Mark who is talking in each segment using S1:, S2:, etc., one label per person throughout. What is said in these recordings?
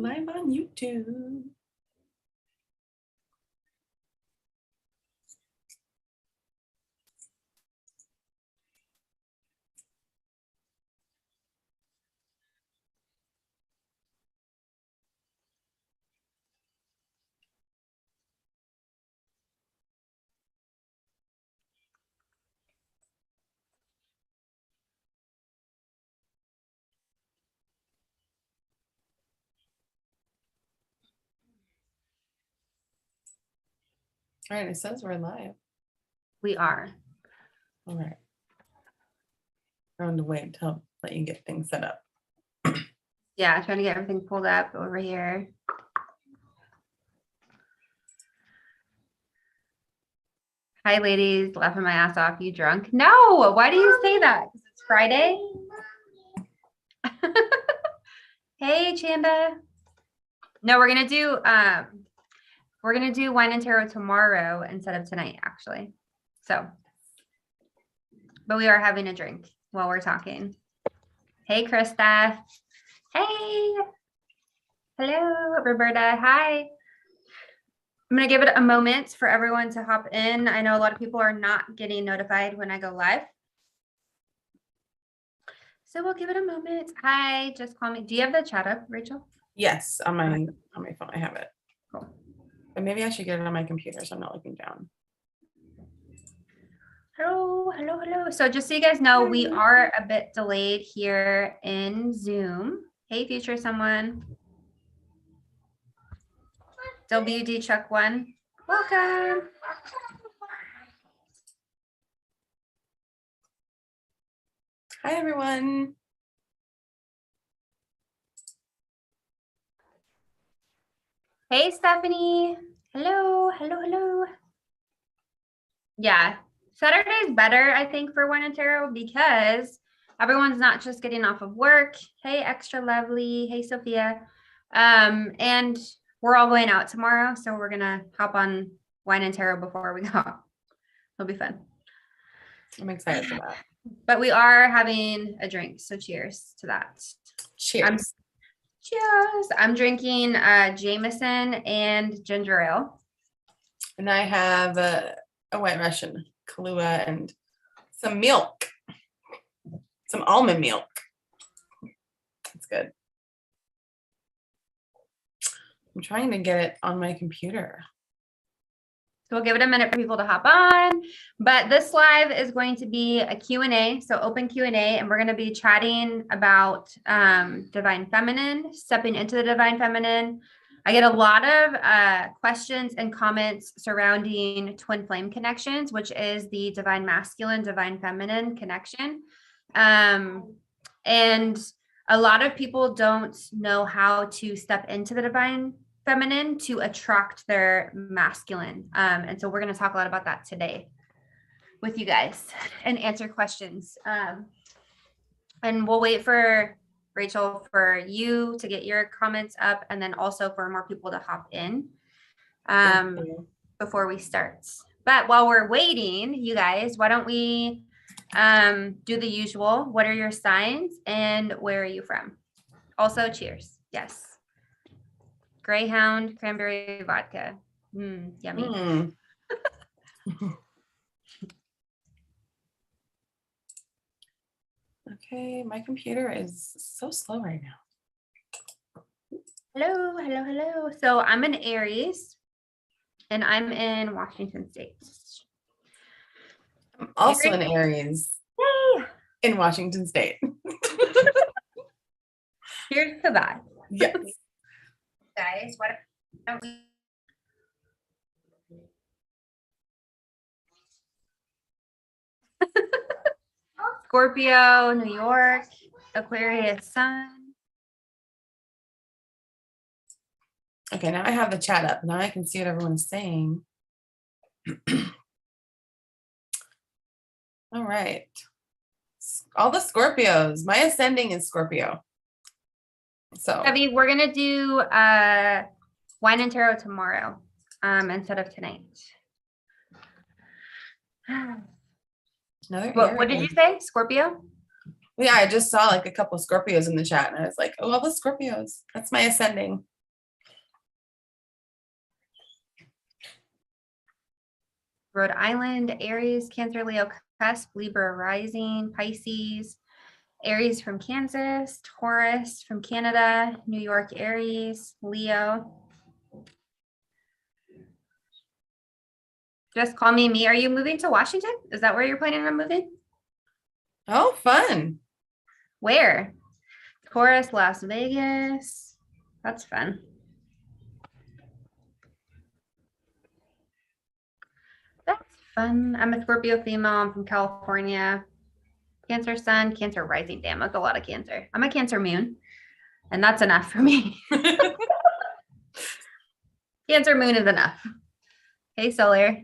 S1: live on YouTube. All right, it says we're live.
S2: We are.
S1: All right. I'm going to wait until let you get things set up.
S2: Yeah, trying to get everything pulled up over here. Hi, ladies. Laughing my ass off. You drunk? No. Why do you say that? 'Cause it's Friday. Hey, Chanda. No, we're gonna do wine and tarot tomorrow instead of tonight, actually. So, but we are having a drink while we're talking. Hey, Krista. Hey. Hello, Roberta. Hi. I'm going to give it a moment for everyone to hop in. I know a lot of people are not getting notified when I go live. So we'll give it a moment. Hi, just call me. Do you have the chat up, Rachel?
S1: Yes, on my phone I have it.
S2: Cool.
S1: But maybe I should get it on my computer so I'm not looking down.
S2: Hello, hello, hello. So just so you guys know, we are a bit delayed here in Zoom. Hey, future someone. WD Chuck One. Welcome.
S1: Hi, everyone.
S2: Hey, Stephanie. Hello, hello, hello. Yeah, Saturday's better, I think, for wine and tarot because everyone's not just getting off of work. Hey, extra lovely. Hey, Sophia. And we're all going out tomorrow, so we're gonna hop on wine and tarot before we go. It'll be fun.
S1: I'm excited for that.
S2: But we are having a drink, so cheers to that.
S1: Cheers.
S2: Cheers. I'm drinking Jameson and ginger ale.
S1: And I have a White Russian, Kahlua, and some milk. Some almond milk. That's good. I'm trying to get it on my computer.
S2: So we'll give it a minute for people to hop on, but this live is going to be a Q&A, so open Q&A, and we're going to be chatting about divine feminine, stepping into the divine feminine. I get a lot of questions and comments surrounding twin flame connections, which is the divine masculine, divine feminine connection. And a lot of people don't know how to step into the divine feminine to attract their masculine. And so we're going to talk a lot about that today with you guys and answer questions. And we'll wait for Rachel, for you to get your comments up, and then also for more people to hop in before we start. But while we're waiting, you guys, why don't we do the usual? What are your signs and where are you from? Also, cheers. Yes. Greyhound cranberry vodka. Yummy.
S1: Okay, my computer is so slow right now.
S2: Hello, hello, hello. So I'm an Aries and I'm in Washington State.
S1: I'm also an Aries.
S2: Yay!
S1: In Washington State.
S2: Here's to that.
S1: Yes.
S2: Guys, why don't we Scorpio, New York, Aquarius sun.
S1: Okay, now I have the chat up. Now I can see what everyone's saying. All right. All the Scorpios. My ascending is Scorpio. So
S2: Debbie, we're gonna do wine and tarot tomorrow instead of tonight. What did you say? Scorpio?
S1: Yeah, I just saw like a couple Scorpios in the chat and I was like, oh, all the Scorpios. That's my ascending.
S2: Rhode Island, Aries, Cancer, Leo, cusp, Libra rising, Pisces, Aries from Kansas, Taurus from Canada, New York, Aries, Leo. Just call me. Are you moving to Washington? Is that where you're planning on moving?
S1: Oh, fun.
S2: Where? Taurus, Las Vegas. That's fun. That's fun. I'm a Scorpio female. I'm from California. Cancer sun, Cancer rising. Damn, that's a lot of Cancer. I'm a Cancer moon, and that's enough for me. Cancer moon is enough. Hey, solar.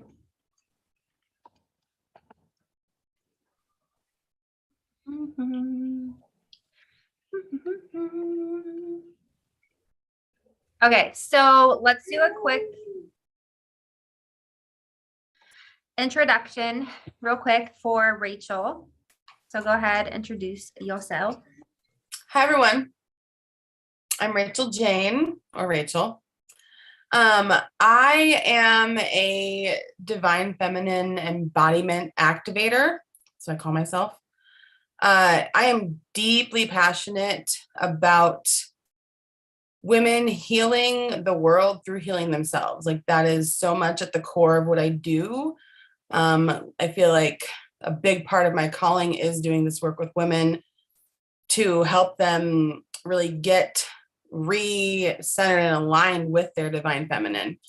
S2: Okay, so let's do a quick introduction real quick for Rachel. So go ahead, introduce yourself.
S1: Hi, everyone. I'm Rachel Jane, or Rachel. I am a divine feminine embodiment activator, so I call myself. I am deeply passionate about women healing the world through healing themselves. Like, that is so much at the core of what I do. I feel like a big part of my calling is doing this work with women to help them really get re-centered and aligned with their divine feminine.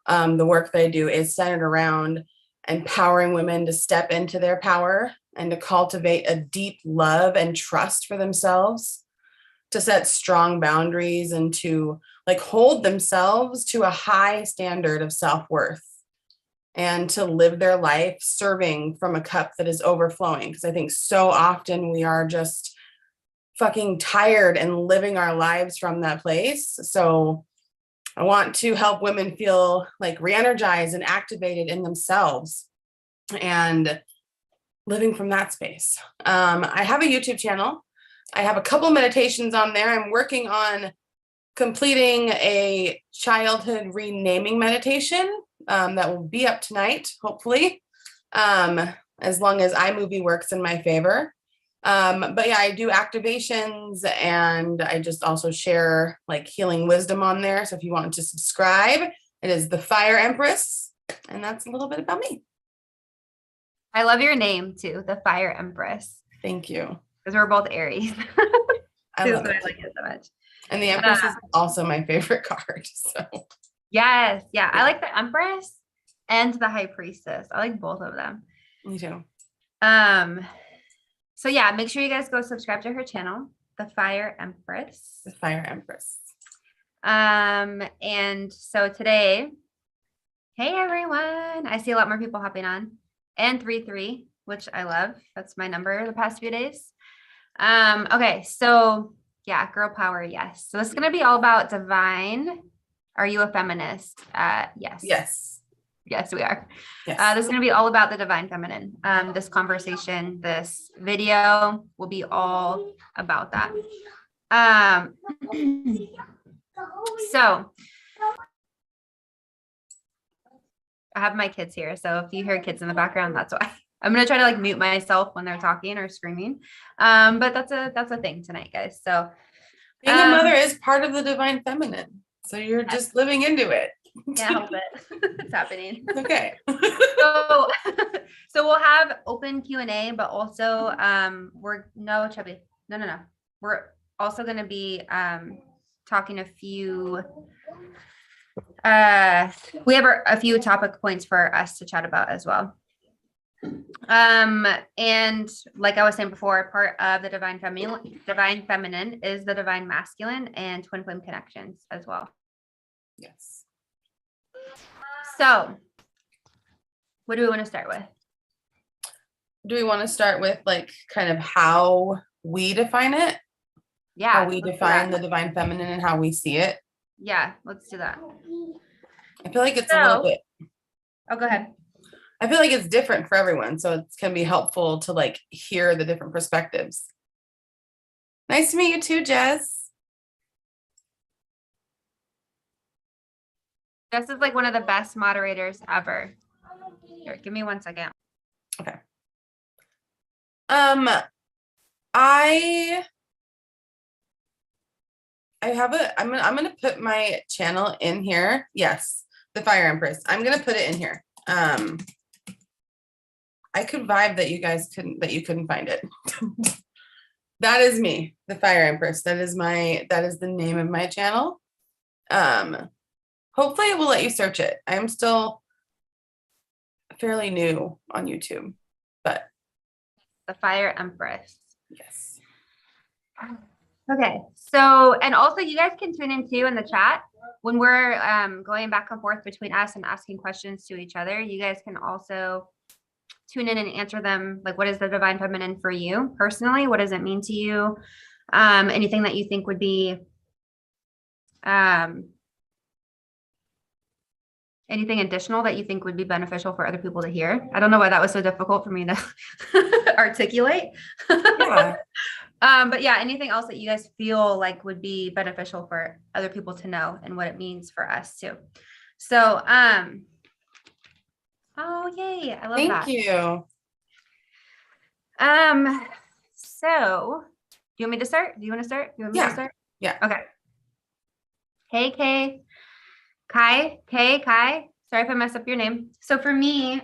S1: The work that I do is centered around empowering women to step into their power and to cultivate a deep love and trust for themselves, to set strong boundaries and to like hold themselves to a high standard of self-worth, and to live their life serving from a cup that is overflowing. Because I think so often we are just fucking tired and living our lives from that place. So I want to help women feel like re-energized and activated in themselves and living from that space. I have a YouTube channel. I have a couple meditations on there. I'm working on completing a childhood renaming meditation that will be up tonight, hopefully, as long as iMovie works in my favor. But yeah, I do activations, and I just also share like healing wisdom on there. So if you want to subscribe, it is the Fire Empress, and that's a little bit about me.
S2: I love your name too, the Fire Empress.
S1: Thank you.
S2: Because we're both Aries.
S1: I love it.
S2: I like it so much.
S1: And the Empress is also my favorite card. So
S2: yes, yeah, I like the Empress and the High Priestess. I like both of them.
S1: Me too.
S2: So yeah, make sure you guys go subscribe to her channel, the Fire Empress.
S1: The Fire Empress.
S2: And so today, hey everyone, I see a lot more people hopping on, and 33, which I love. That's my number the past few days. Okay, so yeah, girl power, yes. So this is gonna be all about divine. Are you a feminist? Yes. Yes, we are.
S1: Yes.
S2: This is going to be all about the divine feminine. This conversation, this video will be all about that. So I have my kids here. So if you hear kids in the background, that's why. I'm going to try to like mute myself when they're talking or screaming. But that's a thing tonight, guys. So
S1: being a mother is part of the divine feminine. So you're just living into it.
S2: Can't help it. It's happening.
S1: Okay.
S2: So we'll have open Q&A, but also Chubby. No. We're also going to be talking a few we have a few topic points for us to chat about as well. And like I was saying before, part of the divine feminine is the divine masculine and twin flame connections as well.
S1: Yes.
S2: So what do we want to start with?
S1: Do we want to start with like kind of how we define it?
S2: Yeah.
S1: How we define the divine feminine and how we see it?
S2: Yeah, let's do that.
S1: I feel like it's a little bit.
S2: Oh, go ahead.
S1: I feel like it's different for everyone. So it's going to be helpful to like hear the different perspectives. Nice to meet you too, Jess.
S2: Jess is like one of the best moderators ever. Here, give me 1 second.
S1: Okay. I have I'm gonna put my channel in here. Yes, the Fire Empress. I'm gonna put it in here. I could vibe that you couldn't find it. That is me, the Fire Empress. That is the name of my channel. Hopefully it will let you search it. I am still fairly new on YouTube, but
S2: The Fire Empress.
S1: yes.
S2: Okay, so, and also you guys can tune in too in the chat when we're going back and forth between us and asking questions to each other. You guys can also tune in and answer them. Like, what is the divine feminine for you personally? What does it mean to you? Anything that you think would be anything additional that you think would be beneficial for other people to hear? I don't know why that was so difficult for me to articulate.
S1: Yeah.
S2: But yeah, anything else that you guys feel like would be beneficial for other people to know and what it means for us too. So, oh yay, I love that.
S1: Thank you.
S2: So do you want me to start? Do you want to start? Do you want me to start?
S1: Yeah.
S2: Okay. Hey, Kai. Sorry if I mess up your name. So for me,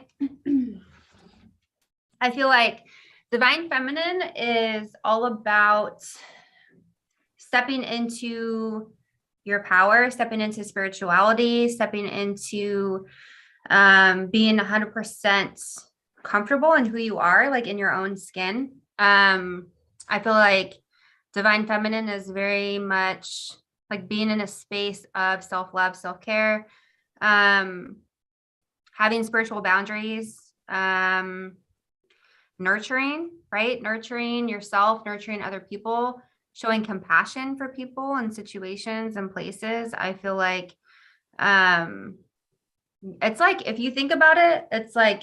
S2: I feel like divine feminine is all about stepping into your power, stepping into spirituality, stepping into being 100% comfortable in who you are, like in your own skin. I feel like divine feminine is very much like being in a space of self-love, self-care, having spiritual boundaries, nurturing, right? Nurturing yourself, nurturing other people, showing compassion for people and situations and places. I feel like it's like, if you think about it, it's like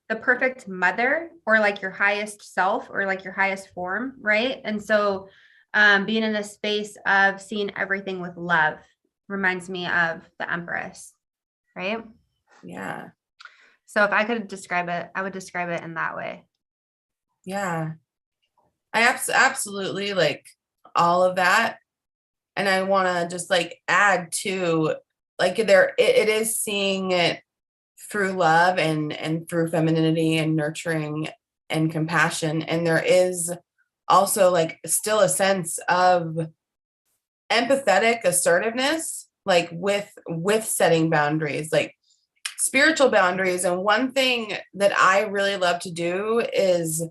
S2: the perfect mother or like your highest self or like your highest form, right? And so being in a space of seeing everything with love reminds me of the Empress, right?
S1: Yeah.
S2: So if I could describe it, I would describe it in that way.
S1: Yeah. I absolutely like all of that. And I want to just like add to like it is seeing it through love and through femininity and nurturing and compassion. And there is also like still a sense of empathetic assertiveness, like with setting boundaries, like spiritual boundaries. And one thing that I really love to do is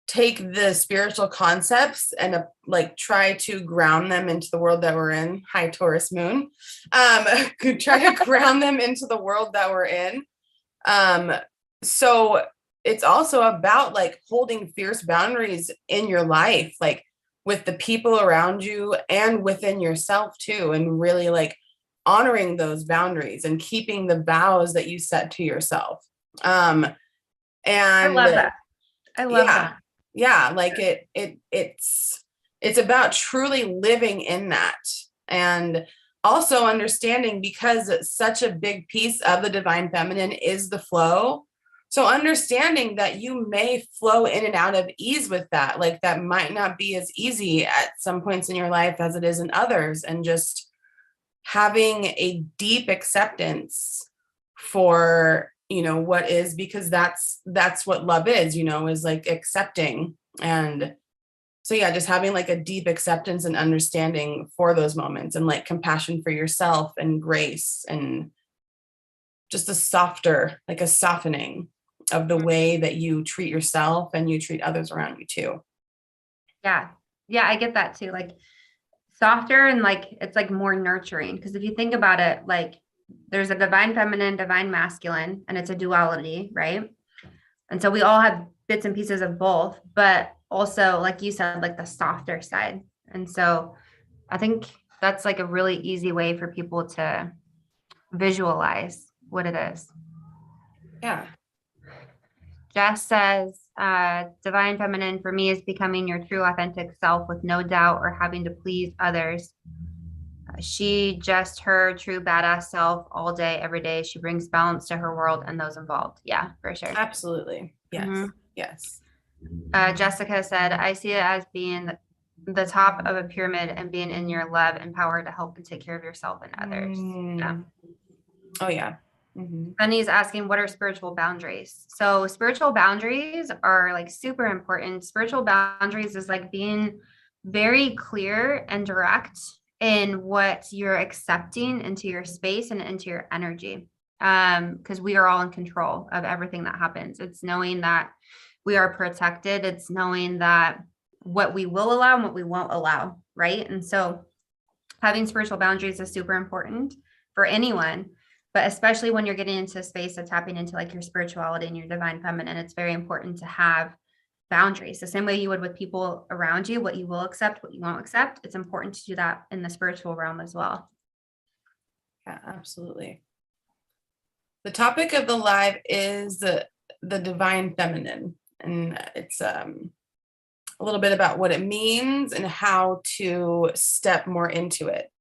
S1: take the spiritual concepts and like try to ground them into the world that we're in. Hi, Taurus moon. Try to ground them into the world that we're in. So it's also about like holding fierce boundaries in your life, like with the people around you and within yourself too, and really like honoring those boundaries and keeping the vows that you set to yourself. And
S2: I love that. I love that.
S1: Yeah, like it's about truly living in that, and also understanding, because it's such a big piece of the divine feminine is the flow. So understanding that you may flow in and out of ease with that, like that might not be as easy at some points in your life as it is in others, and just having a deep acceptance for what is, because that's what love is, is like accepting. And so yeah, just having like a deep acceptance and understanding for those moments, and like compassion for yourself and grace, and just a softening of the way that you treat yourself and you treat others around you too.
S2: Yeah, I get that too, like softer, and like it's like more nurturing, because if you think about it, like there's a divine feminine, divine masculine, and it's a duality, right? And so we all have bits and pieces of both, but also, like you said, like the softer side. And so I think that's like a really easy way for people to visualize what it is.
S1: Yeah.
S2: Jess says, divine feminine for me is becoming your true authentic self with no doubt or having to please others. She just her true badass self all day, every day. She brings balance to her world and those involved. Yeah, for sure.
S1: Absolutely. Yes.
S2: Mhm.
S1: Yes.
S2: Jessica said, I see it as being the top of a pyramid and being in your love and power to help and take care of yourself and others. Yeah.
S1: Oh, yeah. Mm-hmm.
S2: Sunny's asking, what are spiritual boundaries? So spiritual boundaries are like super important. Spiritual boundaries is like being very clear and direct in what you're accepting into your space and into your energy. Because we are all in control of everything that happens. It's knowing that we are protected. It's knowing that what we will allow and what we won't allow, right? And so having spiritual boundaries is super important for anyone, but especially when you're getting into a space of tapping into like your spirituality and your divine feminine, it's very important to have boundaries the same way you would with people around you, what you will accept, what you won't accept. It's important to do that in the spiritual realm as well.
S1: Yeah, absolutely. The topic of the live is the divine feminine, and it's a little bit about what it means and how to step more into it.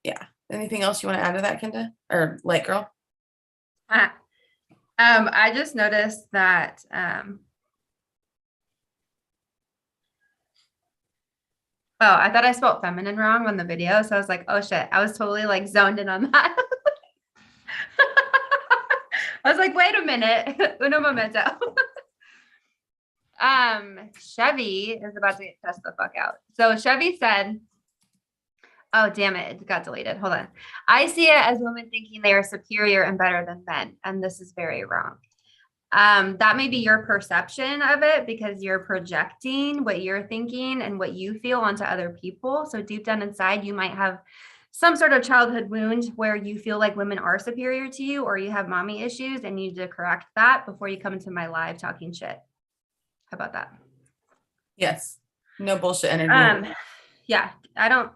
S1: Yeah. Anything else you want to add to that, Kenda? Or Light Girl?
S2: I just noticed that oh, I thought I spelled feminine wrong on the video. So I was like, oh shit, I was totally like zoned in on that. I was like, wait a minute. Uno momento. Chevy is about to get cussed the fuck out. So Chevy said, oh, damn it. It got deleted. Hold on. I see it as women thinking they are superior and better than men. And this is very wrong. That may be your perception of it because you're projecting what you're thinking and what you feel onto other people. So deep down inside, you might have some sort of childhood wound where you feel like women are superior to you, or you have mommy issues and you need to correct that before you come into my live talking shit. How about that?
S1: Yes. No bullshit energy.
S2: Yeah, I don't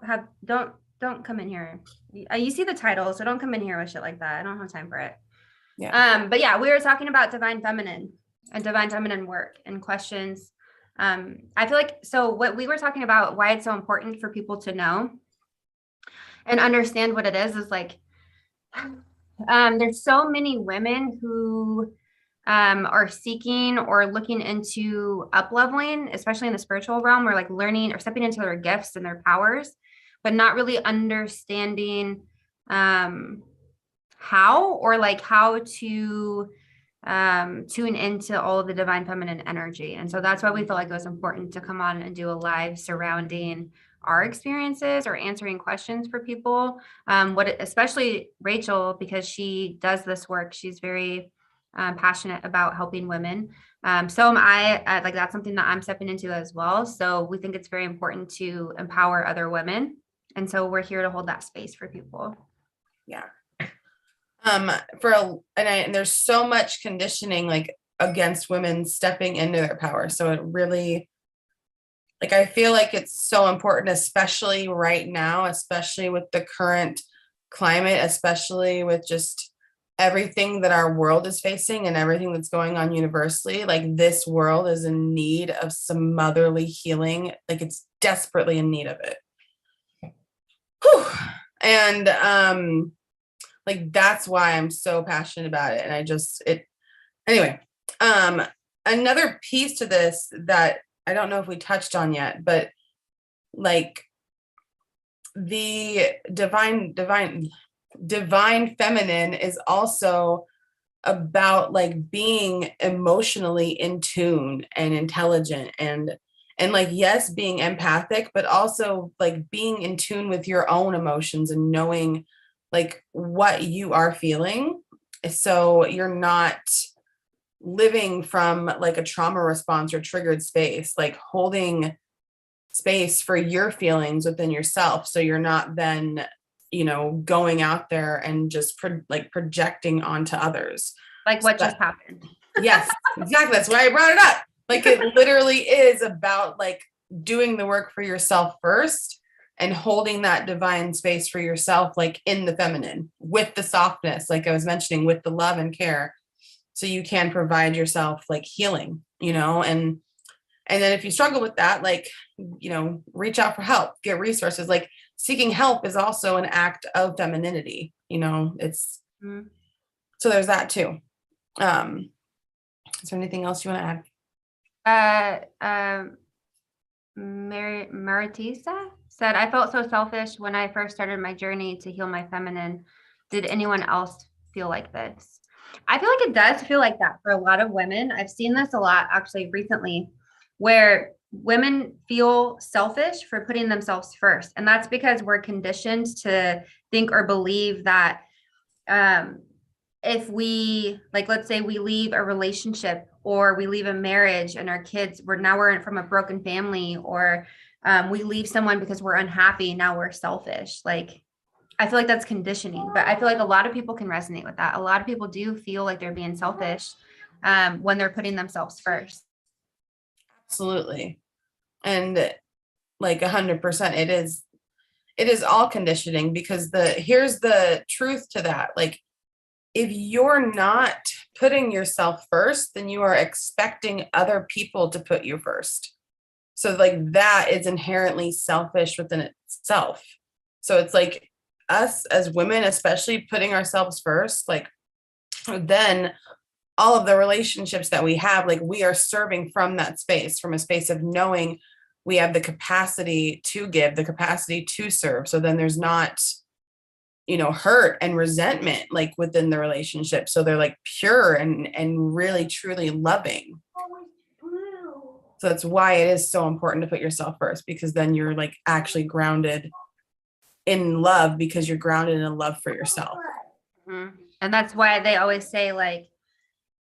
S2: come in here. You see the title, so don't come in here with shit like that. I don't have time for it.
S1: Yeah.
S2: But yeah, we were talking about divine feminine and divine feminine work and questions. I feel like, so what we were talking about, why it's so important for people to know and understand what it is like, there's so many women who are seeking or looking into up leveling, especially in the spiritual realm, or like learning or stepping into their gifts and their powers, but not really understanding how to tune into all of the divine feminine energy. And so that's why we felt like it was important to come on and do a live surrounding our experiences or answering questions for people. Especially Rachel, because she does this work. She's very passionate about helping women. So am I. Like that's something that I'm stepping into as well. So we think it's very important to empower other women. And so we're here to hold that space for people.
S1: Yeah. And there's so much conditioning like against women stepping into their power. So it really, like, I feel like it's so important, especially right now, especially with the current climate, especially with just everything that our world is facing and everything that's going on universally. Like this world is in need of some motherly healing. Like it's desperately in need of it. Whew. And, like, that's why I'm so passionate about it. And anyway, another piece to this that I don't know if we touched on yet, but like the divine feminine is also about like being emotionally in tune and intelligent and like, yes, being empathic, but also like being in tune with your own emotions and knowing like what you are feeling. So you're not living from like a trauma response or triggered space, like holding space for your feelings within yourself. So you're not then, going out there and just projecting onto others.
S2: Like what just happened.
S1: Yes, exactly. That's why I brought it up. Like it literally is about like doing the work for yourself first and holding that divine space for yourself, like in the feminine with the softness, like I was mentioning, with the love and care. So you can provide yourself like healing, and And then if you struggle with that, like, reach out for help, get resources. Like seeking help is also an act of femininity, it's, so there's that too. Is there anything else you want to add?
S2: Maritisa said, I felt so selfish when I first started my journey to heal my feminine. Did anyone else feel like this? I feel like it does feel like that for a lot of women. I've seen this a lot actually recently, where women feel selfish for putting themselves first. And that's because we're conditioned to think or believe that if we, like, let's say we leave a relationship or we leave a marriage and our kids, we're from a broken family, or we leave someone because we're unhappy. Now we're selfish. Like, I feel like that's conditioning, but I feel like a lot of people can resonate with that. A lot of people do feel like they're being selfish when they're putting themselves first.
S1: Absolutely. And like 100%, it is all conditioning, because here's the truth to that. Like, if you're not putting yourself first, then you are expecting other people to put you first. So like that is inherently selfish within itself. So it's like us as women, especially putting ourselves first, like then all of the relationships that we have, like we are serving from that space, from a space of knowing we have the capacity to give, the capacity to serve. So then there's not, hurt and resentment like within the relationship. So they're like pure and really truly loving. So that's why it is so important to put yourself first, because then you're like actually grounded in love, because you're grounded in love for yourself.
S2: Mm-hmm. And that's why they always say, like,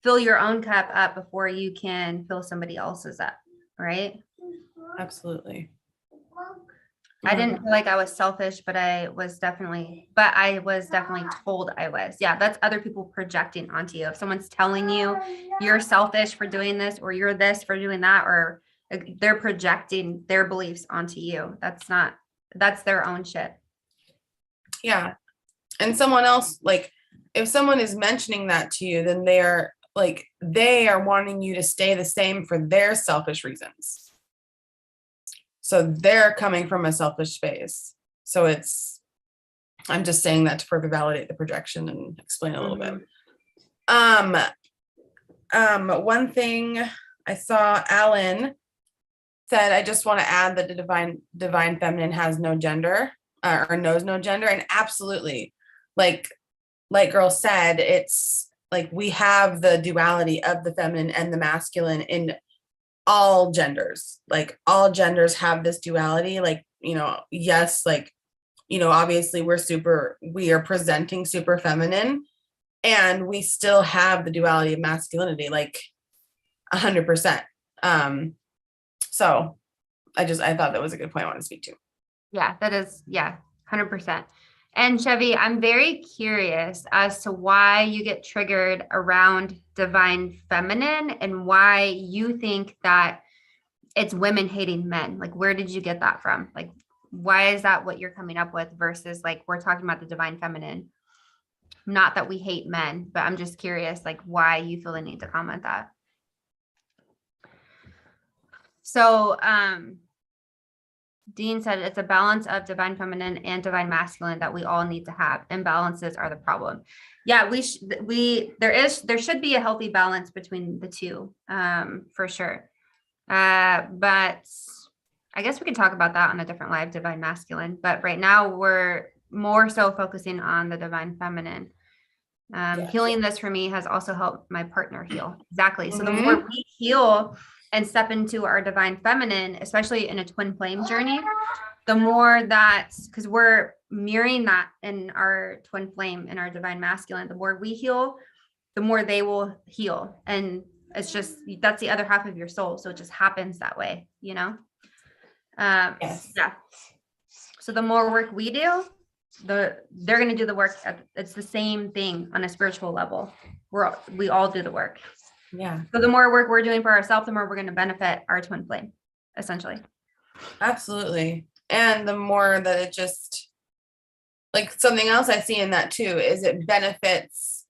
S2: fill your own cup up before you can fill somebody else's up, right?
S1: Absolutely.
S2: I didn't feel like I was selfish, but I was definitely told I was. Yeah, that's other people projecting onto you. If someone's telling you you're selfish for doing this, or you're this for doing that, or they're projecting their beliefs onto you. That's their own shit.
S1: Yeah. And someone else, like, if someone is mentioning that to you, then they are wanting you to stay the same for their selfish reasons. So they're coming from a selfish space. So I'm just saying that to further validate the projection and explain a little bit. One thing I saw, Alan said, I just want to add that the divine feminine has no gender, or knows no gender. And absolutely, like girl said, it's like we have the duality of the feminine and the masculine in all genders. Like all genders have this duality. Like, yes, like, obviously we are presenting super feminine, and we still have the duality of masculinity, like 100%. So I thought that was a good point I want to speak to.
S2: Yeah, that is, 100%. And Chevy, I'm very curious as to why you get triggered around divine feminine and why you think that it's women hating men. Like, where did you get that from? Like, why is that what you're coming up with versus like we're talking about the divine feminine? Not that we hate men, but I'm just curious, like, why you feel the need to comment that. So, Dean said it's a balance of divine feminine and divine masculine that we all need to have. Imbalances are the problem. Yeah, there should be a healthy balance between the two, for sure. But I guess we can talk about that on a different live, divine masculine. But right now we're more so focusing on the divine feminine. Yes. Healing this for me has also helped my partner heal. Exactly. So the more we heal and step into our divine feminine, especially in a twin flame journey, the more that, because we're mirroring that in our twin flame, in our divine masculine, the more we heal, the more they will heal. And it's just, that's the other half of your soul. So it just happens that way,
S1: Yes.
S2: Yeah. So the more work we do, they're going to do the work. It's the same thing on a spiritual level. We all do the work.
S1: Yeah.
S2: So the more work we're doing for ourselves, the more we're going to benefit our twin flame, essentially.
S1: Absolutely. And the more that it just, like, something else I see in that too is it benefits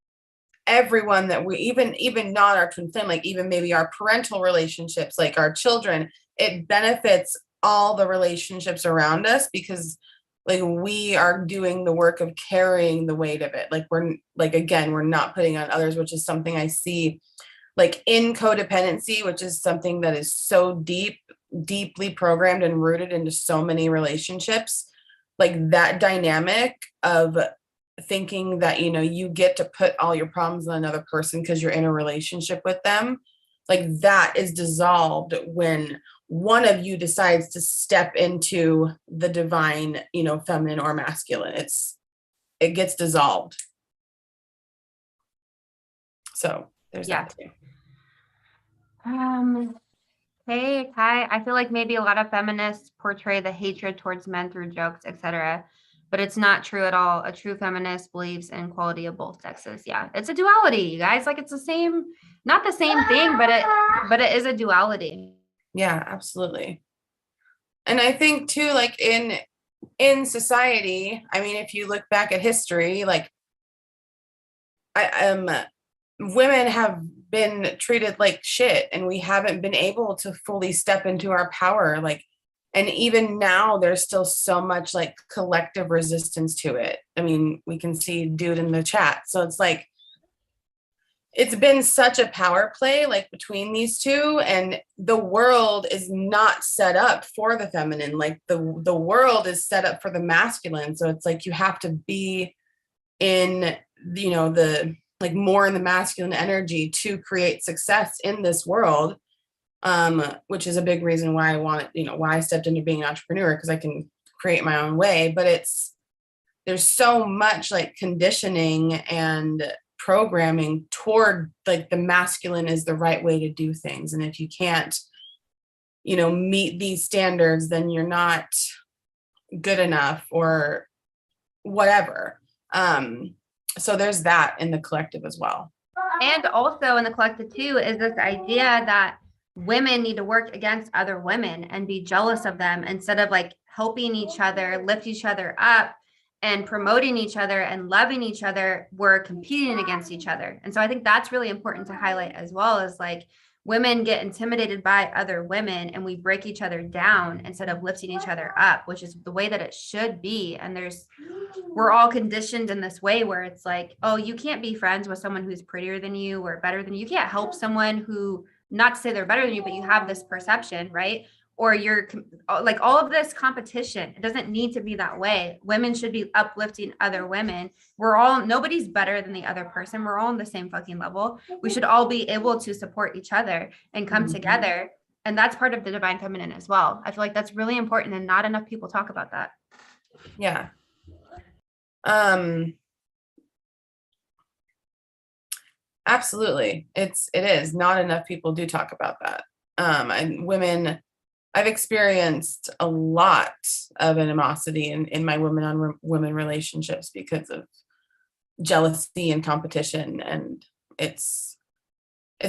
S1: everyone that we even not our twin flame, like even maybe our parental relationships, like our children, it benefits all the relationships around us because like we are doing the work of carrying the weight of it. Like we're like, again, we're not putting on others, which is something I see like in codependency, which is something that is so deeply programmed and rooted into so many relationships. Like that dynamic of thinking that, you know, you get to put all your problems on another person because you're in a relationship with them. Like that is dissolved when one of you decides to step into the divine, you know, feminine or masculine. It gets dissolved. So there's that too.
S2: Hey, Kai, I feel like maybe a lot of feminists portray the hatred towards men through jokes, etc., but it's not true at all. A true feminist believes in equality of both sexes. Yeah, it's a duality, you guys. Like it's the same, not the same thing, but it is a duality.
S1: Yeah, absolutely. And I think too, like in society, I mean, if you look back at history, like women have been treated like shit and we haven't been able to fully step into our power. Like, and even now there's still so much like collective resistance to it. I mean, we can see dude in the chat. So it's like, it's been such a power play like between these two, and the world is not set up for the feminine. Like the world is set up for the masculine. So it's like you have to be in, you know, the like more in the masculine energy to create success in this world, which is a big reason why I wanted, you know, why I stepped into being an entrepreneur, because I can create my own way. But there's so much like conditioning and programming toward like the masculine is the right way to do things. And if you can't, you know, meet these standards, then you're not good enough or whatever. So there's that in the collective as well.
S2: And also in the collective too is this idea that women need to work against other women and be jealous of them instead of like helping each other, lift each other up and promoting each other and loving each other. We're competing against each other. And so I think that's really important to highlight as well, as like women get intimidated by other women and we break each other down instead of lifting each other up, which is the way that it should be. And we're all conditioned in this way where it's like, oh, you can't be friends with someone who's prettier than you or better than you. You can't help someone who, not to say they're better than you, but you have this perception, right? Or you're like all of this competition. It doesn't need to be that way. Women should be uplifting other women. Nobody's better than the other person. We're all on the same fucking level. We should all be able to support each other and come together. And that's part of the divine feminine as well. I feel like that's really important and not enough people talk about that.
S1: Yeah. Absolutely. It is not enough people do talk about that. And women, I've experienced a lot of animosity in my women on women relationships because of jealousy and competition. And it's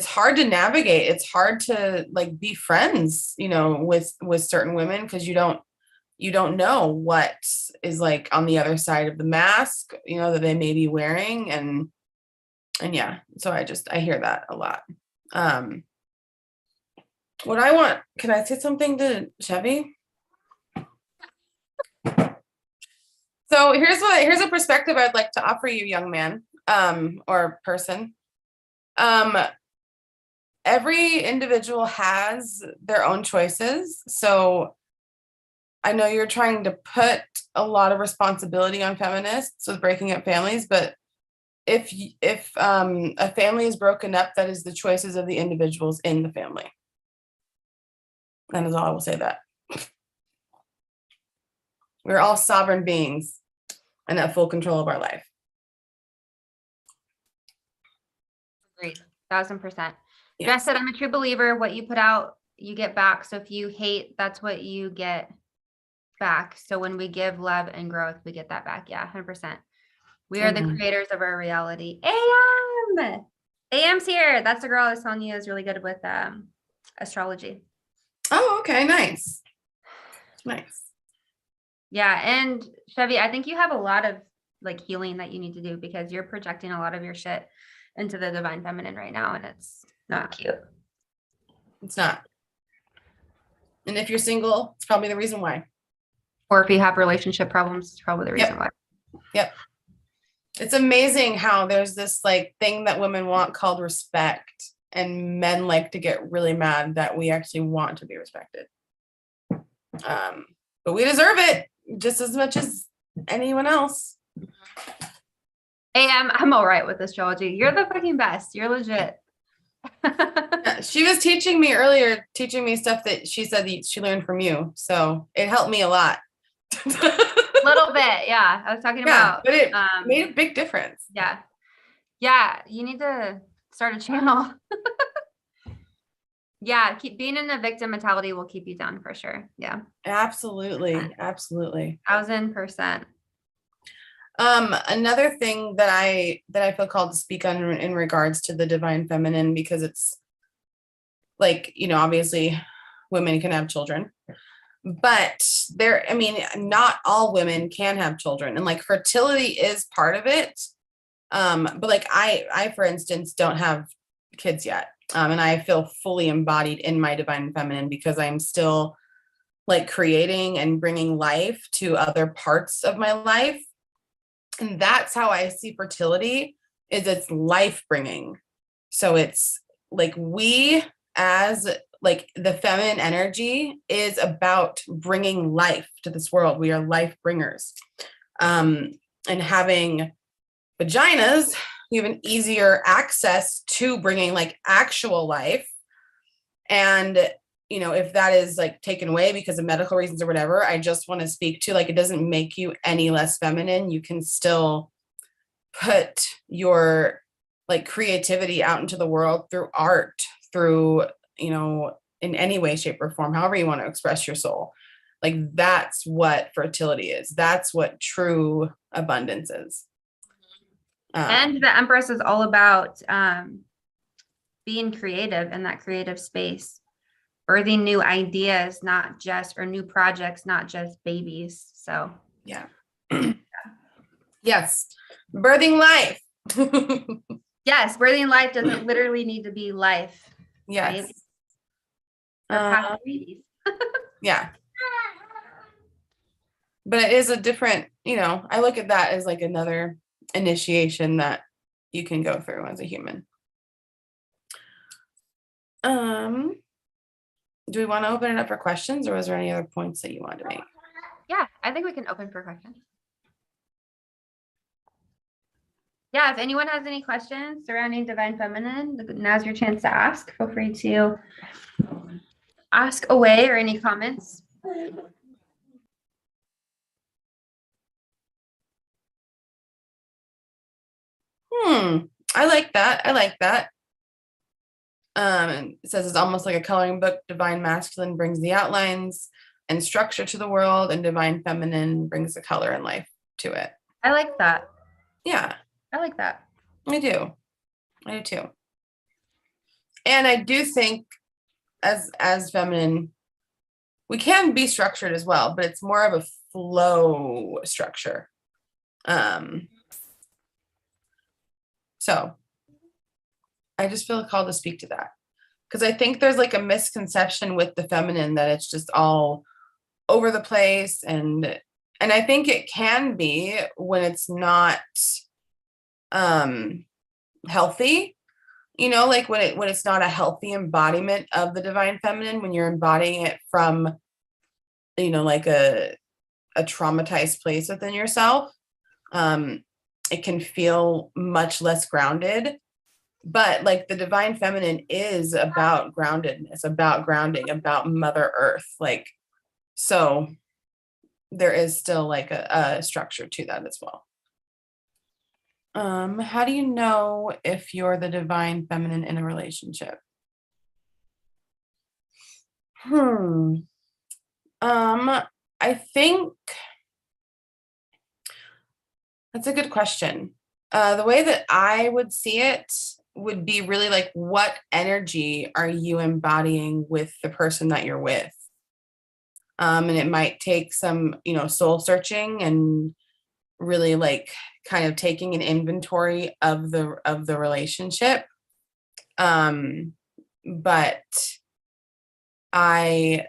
S1: hard to navigate. It's hard to like be friends, you know, with certain women, because you don't know what is like on the other side of the mask, you know, that they may be wearing. And yeah, so I hear that a lot. Can I say something to Chevy? So here's a perspective I'd like to offer you, young man, or person. Every individual has their own choices. So I know you're trying to put a lot of responsibility on feminists with breaking up families, but if a family is broken up, that is the choices of the individuals in the family. That is all I will say. That we're all sovereign beings and have full control of our life.
S2: Agreed. 1,000%. Jess said, I'm a true believer. What you put out, you get back. So if you hate, that's what you get back. So when we give love and growth, we get that back. Yeah, 100%. We are the creators of our reality. AM's here. That's the girl I was telling you is really good with astrology.
S1: Oh, okay. Nice.
S2: Yeah. And Chevy, I think you have a lot of like healing that you need to do because you're projecting a lot of your shit into the divine feminine right now, and it's not cute.
S1: It's not. And if you're single, it's probably the reason why.
S2: Or if you have relationship problems, it's probably the reason why.
S1: Yep. It's amazing how there's this like thing that women want called respect, and men like to get really mad that we actually want to be respected. But we deserve it just as much as anyone else.
S2: Hey, I'm all right with astrology. You're the fucking best. You're legit.
S1: Yeah, she was teaching me earlier, teaching me stuff that she said that she learned from you. So it helped me a lot.
S2: Little bit, yeah. I was talking about,
S1: but it made a big difference.
S2: Yeah. You need to start a channel. Yeah, keep being in the victim mentality will keep you down for sure. Yeah,
S1: absolutely.
S2: 1000%.
S1: Another thing that I feel called to speak on in regards to the divine feminine, because it's like, obviously women can have children, but not all women can have children, and like fertility is part of it. But like I, for instance, don't have kids yet. And I feel fully embodied in my divine feminine because I'm still like creating and bringing life to other parts of my life. And that's how I see fertility, is it's life bringing. So it's like we as like the feminine energy is about bringing life to this world. We are life bringers. And having vaginas, you have an easier access to bringing like actual life. And, if that is like taken away because of medical reasons or whatever, I just want to speak to like, it doesn't make you any less feminine. You can still put your like creativity out into the world through art, through, in any way, shape, or form, however you want to express your soul. Like that's what fertility is. That's what true abundance is.
S2: And the Empress is all about being creative in that creative space, birthing new ideas, or new projects, not just babies. So
S1: yeah. Yes. Birthing life.
S2: Yes, birthing life doesn't literally need to be life.
S1: Yes.
S2: Right? Babies.
S1: Yeah. But it is a different, I look at that as like another initiation that you can go through as a human. Do we want to open it up for questions, or was there any other points that you wanted to make?
S2: Yeah, I think we can open for questions. Yeah, if anyone has any questions surrounding divine feminine, now's your chance to ask. Feel free to ask away, or any comments.
S1: I like that. And it says it's almost like a coloring book. Divine masculine brings the outlines and structure to the world, and divine feminine brings the color and life to it.
S2: I like that.
S1: Yeah.
S2: I like that.
S1: I do too. And I do think as feminine, we can be structured as well, but it's more of a flow structure. So I just feel called to speak to that, because I think there's like a misconception with the feminine that it's just all over the place, and I think it can be when it's not healthy, like when it's not a healthy embodiment of the divine feminine, when you're embodying it from like a traumatized place within yourself. It can feel much less grounded. But like the divine feminine is about groundedness, about grounding, about Mother Earth. Like, so there is still like a structure to that as well. How do you know if you're the divine feminine in a relationship? I think that's a good question. The way that I would see it would be really like, what energy are you embodying with the person that you're with? And it might take some, soul searching and really like kind of taking an inventory of the relationship. But I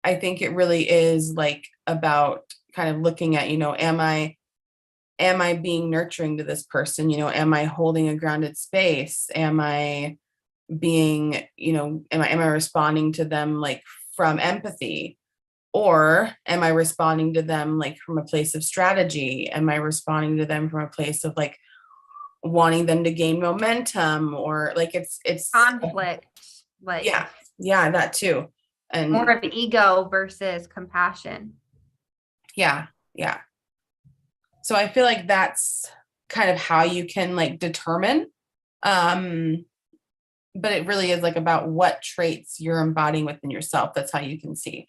S1: think it really is like about kind of looking at, am I being nurturing to this person? Am I holding a grounded space? Am I being, am I responding to them like from empathy? Or am I responding to them like from a place of strategy? Am I responding to them from a place of like wanting them to gain momentum? Or like it's
S2: conflict, like
S1: yeah, that too. And
S2: more of ego versus compassion.
S1: Yeah. So I feel like that's kind of how you can like determine. But it really is like about what traits you're embodying within yourself. That's how you can see.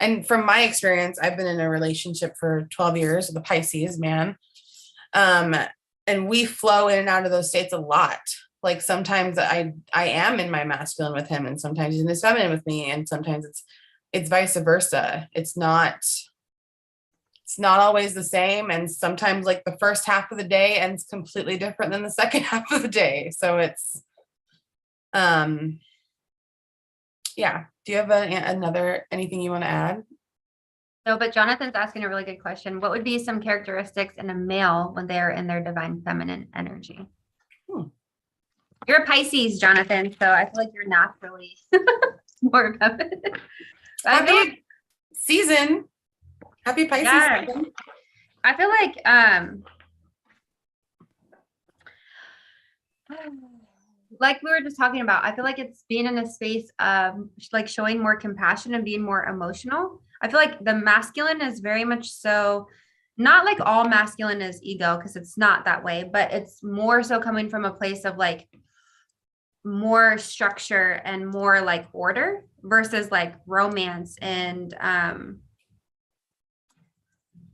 S1: And from my experience, I've been in a relationship for 12 years with a Pisces man. And we flow in and out of those states a lot. Like sometimes I am in my masculine with him, and sometimes he's in his feminine with me, and sometimes it's vice versa. It's not always the same, and sometimes like the first half of the day ends completely different than the second half of the day. So it's yeah. Do you have another anything you want to add?
S2: No, but Jonathan's asking a really good question. What would be some characteristics in a male when they're in their divine feminine energy? You're a Pisces, Jonathan, so I feel like you're naturally more feminine.
S1: Happy season. Happy Pisces season.
S2: I feel like we were just talking about, I feel like it's being in a space of like showing more compassion and being more emotional. I feel like the masculine is very much so, not like all masculine is ego, because it's not that way, but it's more so coming from a place of like more structure and more like order versus like romance and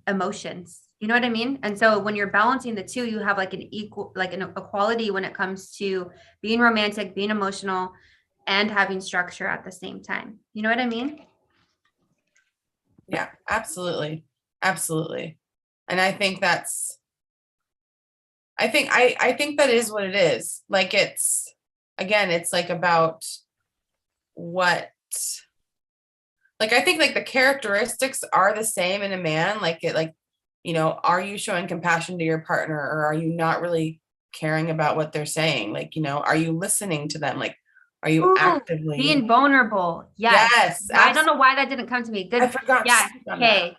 S2: emotions. You know what I mean? And so when you're balancing the two, you have like an equality when it comes to being romantic, being emotional, and having structure at the same time. You know what I mean?
S1: Yeah, absolutely. And I think I think that is what it is. Like it's like about what, like I think like the characteristics are the same in a man. Like are you showing compassion to your partner, or are you not really caring about what they're saying? Like, are you listening to them? Like, are you actively
S2: being vulnerable? Yes. I don't know why that didn't come to me. Good.
S1: I forgot.
S2: Yeah.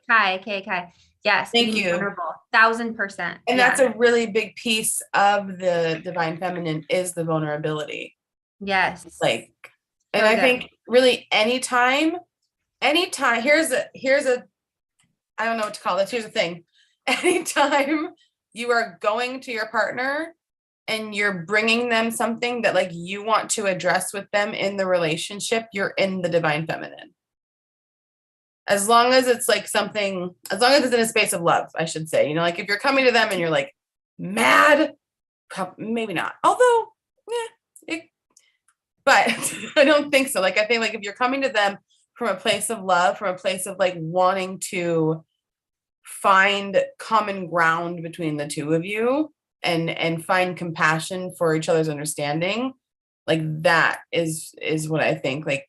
S2: Kai. Yes.
S1: Thank
S2: being
S1: you.
S2: Vulnerable. 1000%.
S1: And that's a really big piece of the divine feminine is the vulnerability.
S2: Yes.
S1: Like, and I think really anytime, here's a, I don't know what to call this. Here's the thing. Anytime you are going to your partner and you're bringing them something that like you want to address with them in the relationship, you're in the divine feminine. As long as it's like something, as long as it's in a space of love, I should say, like if you're coming to them and you're like mad, maybe not. Although, but I don't think so. Like, I think like if you're coming to them from a place of love, from a place of like wanting to find common ground between the two of you and find compassion for each other's understanding, like that is what I think like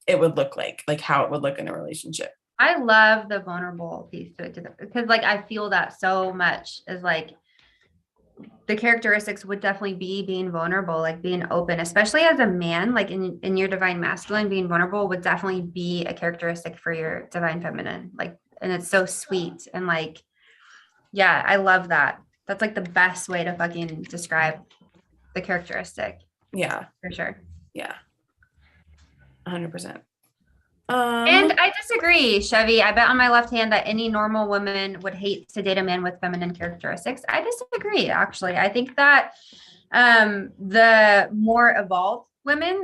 S1: it would look like how it would look in a relationship.
S2: I love the vulnerable piece to it because like I feel that so much is like the characteristics would definitely be being vulnerable, like being open, especially as a man, like in your divine masculine, being vulnerable would definitely be a characteristic for your divine feminine. Like, and it's so sweet. And like, yeah, I love that. That's like the best way to fucking describe the characteristic.
S1: Yeah,
S2: for sure.
S1: Yeah. 100%.
S2: And I disagree, Chevy. I bet on my left hand that any normal woman would hate to date a man with feminine characteristics. I disagree, actually. I think that the more evolved women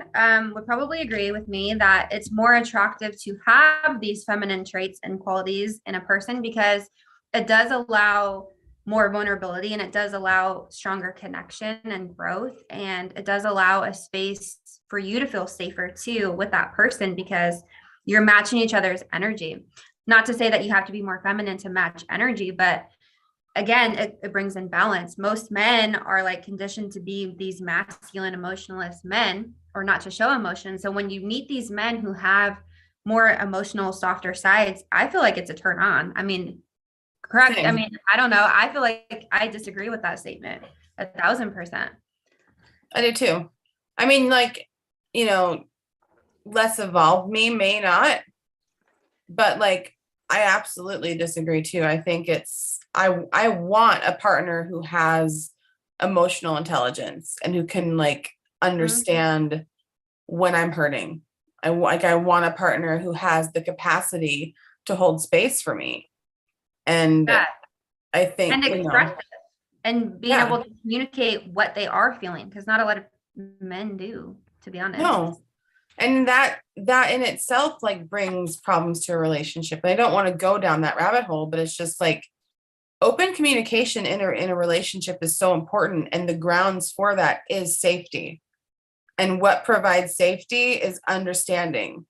S2: would probably agree with me that it's more attractive to have these feminine traits and qualities in a person because it does allow more vulnerability and it does allow stronger connection and growth. And it does allow a space for you to feel safer too with that person because you're matching each other's energy. Not to say that you have to be more feminine to match energy, but again, it brings in balance. Most men are like conditioned to be these masculine emotionalist men, or not to show emotion. So when you meet these men who have more emotional, softer sides, I feel like it's a turn on. I mean, correct.
S1: Same.
S2: I mean, I don't know. I feel like I disagree with that statement 1,000%.
S1: I do too. I mean, like, you know, less evolved me may not, but like, I absolutely disagree too. I think I want a partner who has emotional intelligence and who can like understand when I'm hurting. I want a partner who has the capacity to hold space for me. And
S2: Yeah.
S1: I think,
S2: And express it and being able to communicate what they are feeling, because not a lot of men do, to be honest.
S1: No. And that in itself like brings problems to a relationship. And I don't want to go down that rabbit hole, but it's just like open communication in a relationship is so important. And the grounds for that is safety. And what provides safety is understanding.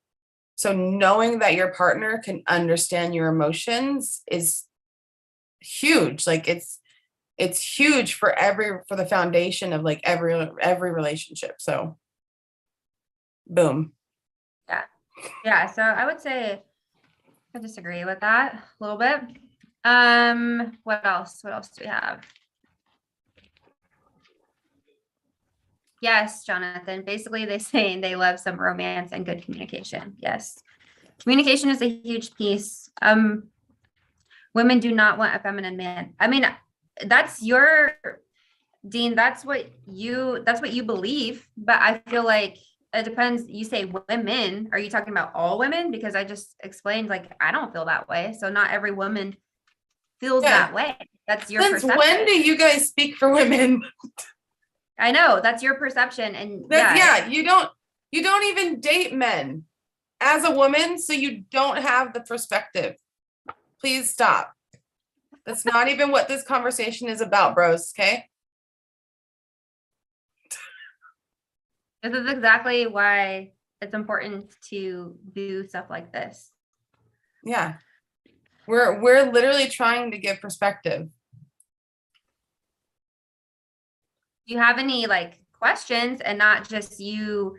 S1: So knowing that your partner can understand your emotions is huge. Like it's huge for the foundation of like every relationship. So boom.
S2: Yeah. So I would say I disagree with that a little bit. What else do we have? Yes, Jonathan. Basically, they say they love some romance and good communication. Yes. Communication is a huge piece. Women do not want a feminine man. I mean, that's your, Dean, that's what you believe, but I feel like it depends. You say women, are you talking about all women? Because I just explained, like, I don't feel that way. So not every woman feels that way. That's your perception.
S1: When do you guys speak for women?
S2: I know that's your perception. And
S1: you don't even date men as a woman. So you don't have the perspective. Please stop. That's not even what this conversation is about, bros. Okay.
S2: This is exactly why it's important to do stuff like this.
S1: Yeah. We're literally trying to give perspective.
S2: Do you have any like questions and not just you?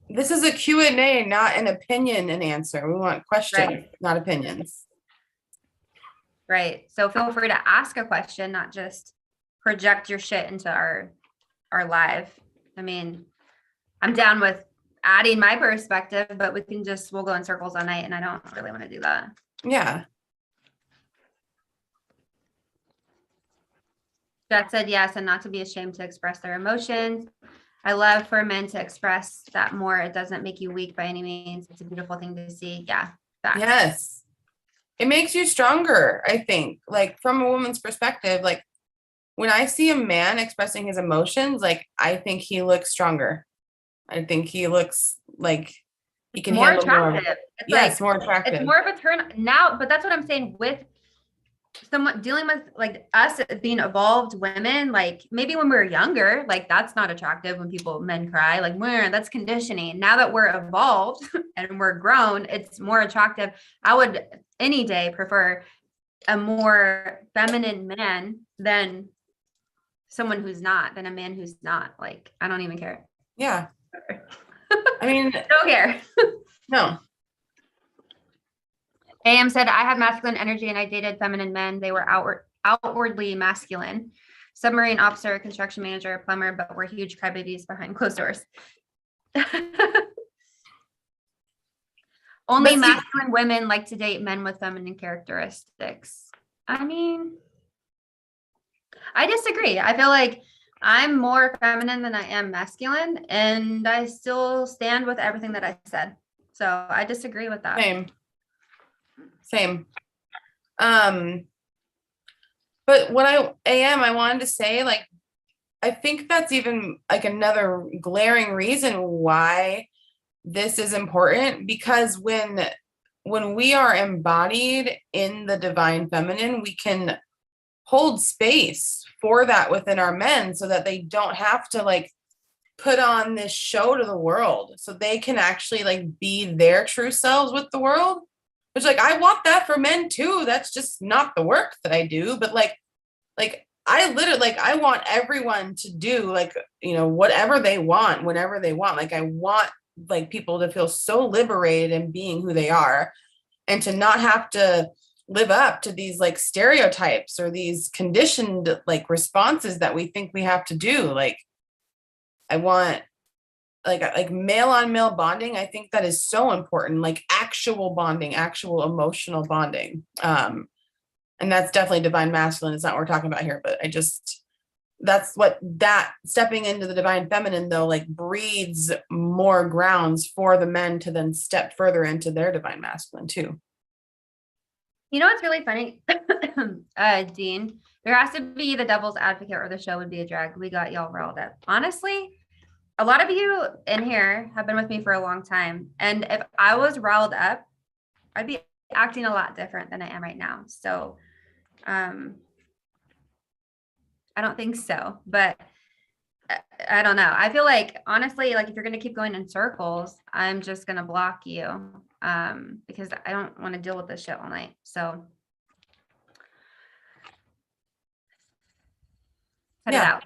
S1: This is a Q&A, not an opinion and answer. We want questions, not opinions.
S2: Right. So feel free to ask a question, not just project your shit into our live. I mean, I'm down with adding my perspective, but we'll go in circles all night, and I don't really want to do that.
S1: Yeah.
S2: That said, yes, and not to be ashamed to express their emotions. I love for men to express that more. It doesn't make you weak by any means. It's a beautiful thing to see. Yeah. Facts.
S1: Yes. It makes you stronger, I think. Like from a woman's perspective, like when I see a man expressing his emotions, like I think he looks stronger. I think he looks like he can handle more. Yes, more attractive.
S2: It's more of a turn now, but that's what I'm saying with someone dealing with like us being evolved women. Like maybe when we were younger, like that's not attractive when men cry, like that's conditioning. Now that we're evolved and we're grown, it's more attractive. I would any day prefer a more feminine man than someone who's not, than a man who's not. Like I don't even care.
S1: Yeah. I mean,
S2: don't care.
S1: No.
S2: AM said, I have masculine energy and I dated feminine men. They were outwardly masculine. Submarine officer, construction manager, plumber, but were huge crybabies behind closed doors. Only masculine women like to date men with feminine characteristics. I mean, I disagree. I feel like I'm more feminine than I am masculine, and I still stand with everything that I said. So I disagree with that.
S1: Same. But what I wanted to say, like, I think that's even like another glaring reason why this is important, because when we are embodied in the divine feminine, we can hold space for that within our men so that they don't have to like put on this show to the world, so they can actually like be their true selves with the world. which like I want that for men too. That's just not the work that I do. But like I literally like I want everyone to do like, you know, whatever they want, whenever they want. Like I want like people to feel so liberated in being who they are and to not have to live up to these like stereotypes or these conditioned like responses that we think we have to do. Like I want like male on male bonding. I think that is so important, like actual bonding, actual emotional bonding. And that's definitely divine masculine. It's not what we're talking about here, but I just, that's what that stepping into the divine feminine though, like breeds more grounds for the men to then step further into their divine masculine too.
S2: You know what's really funny, Dean? There has to be the devil's advocate or the show would be a drag. We got y'all riled up. Honestly, a lot of you in here have been with me for a long time. And if I was riled up, I'd be acting a lot different than I am right now. So I don't think so, but I don't know. I feel like honestly, like if you're going to keep going in circles, I'm just going to block you because I don't want to deal with this shit all night. So cut it out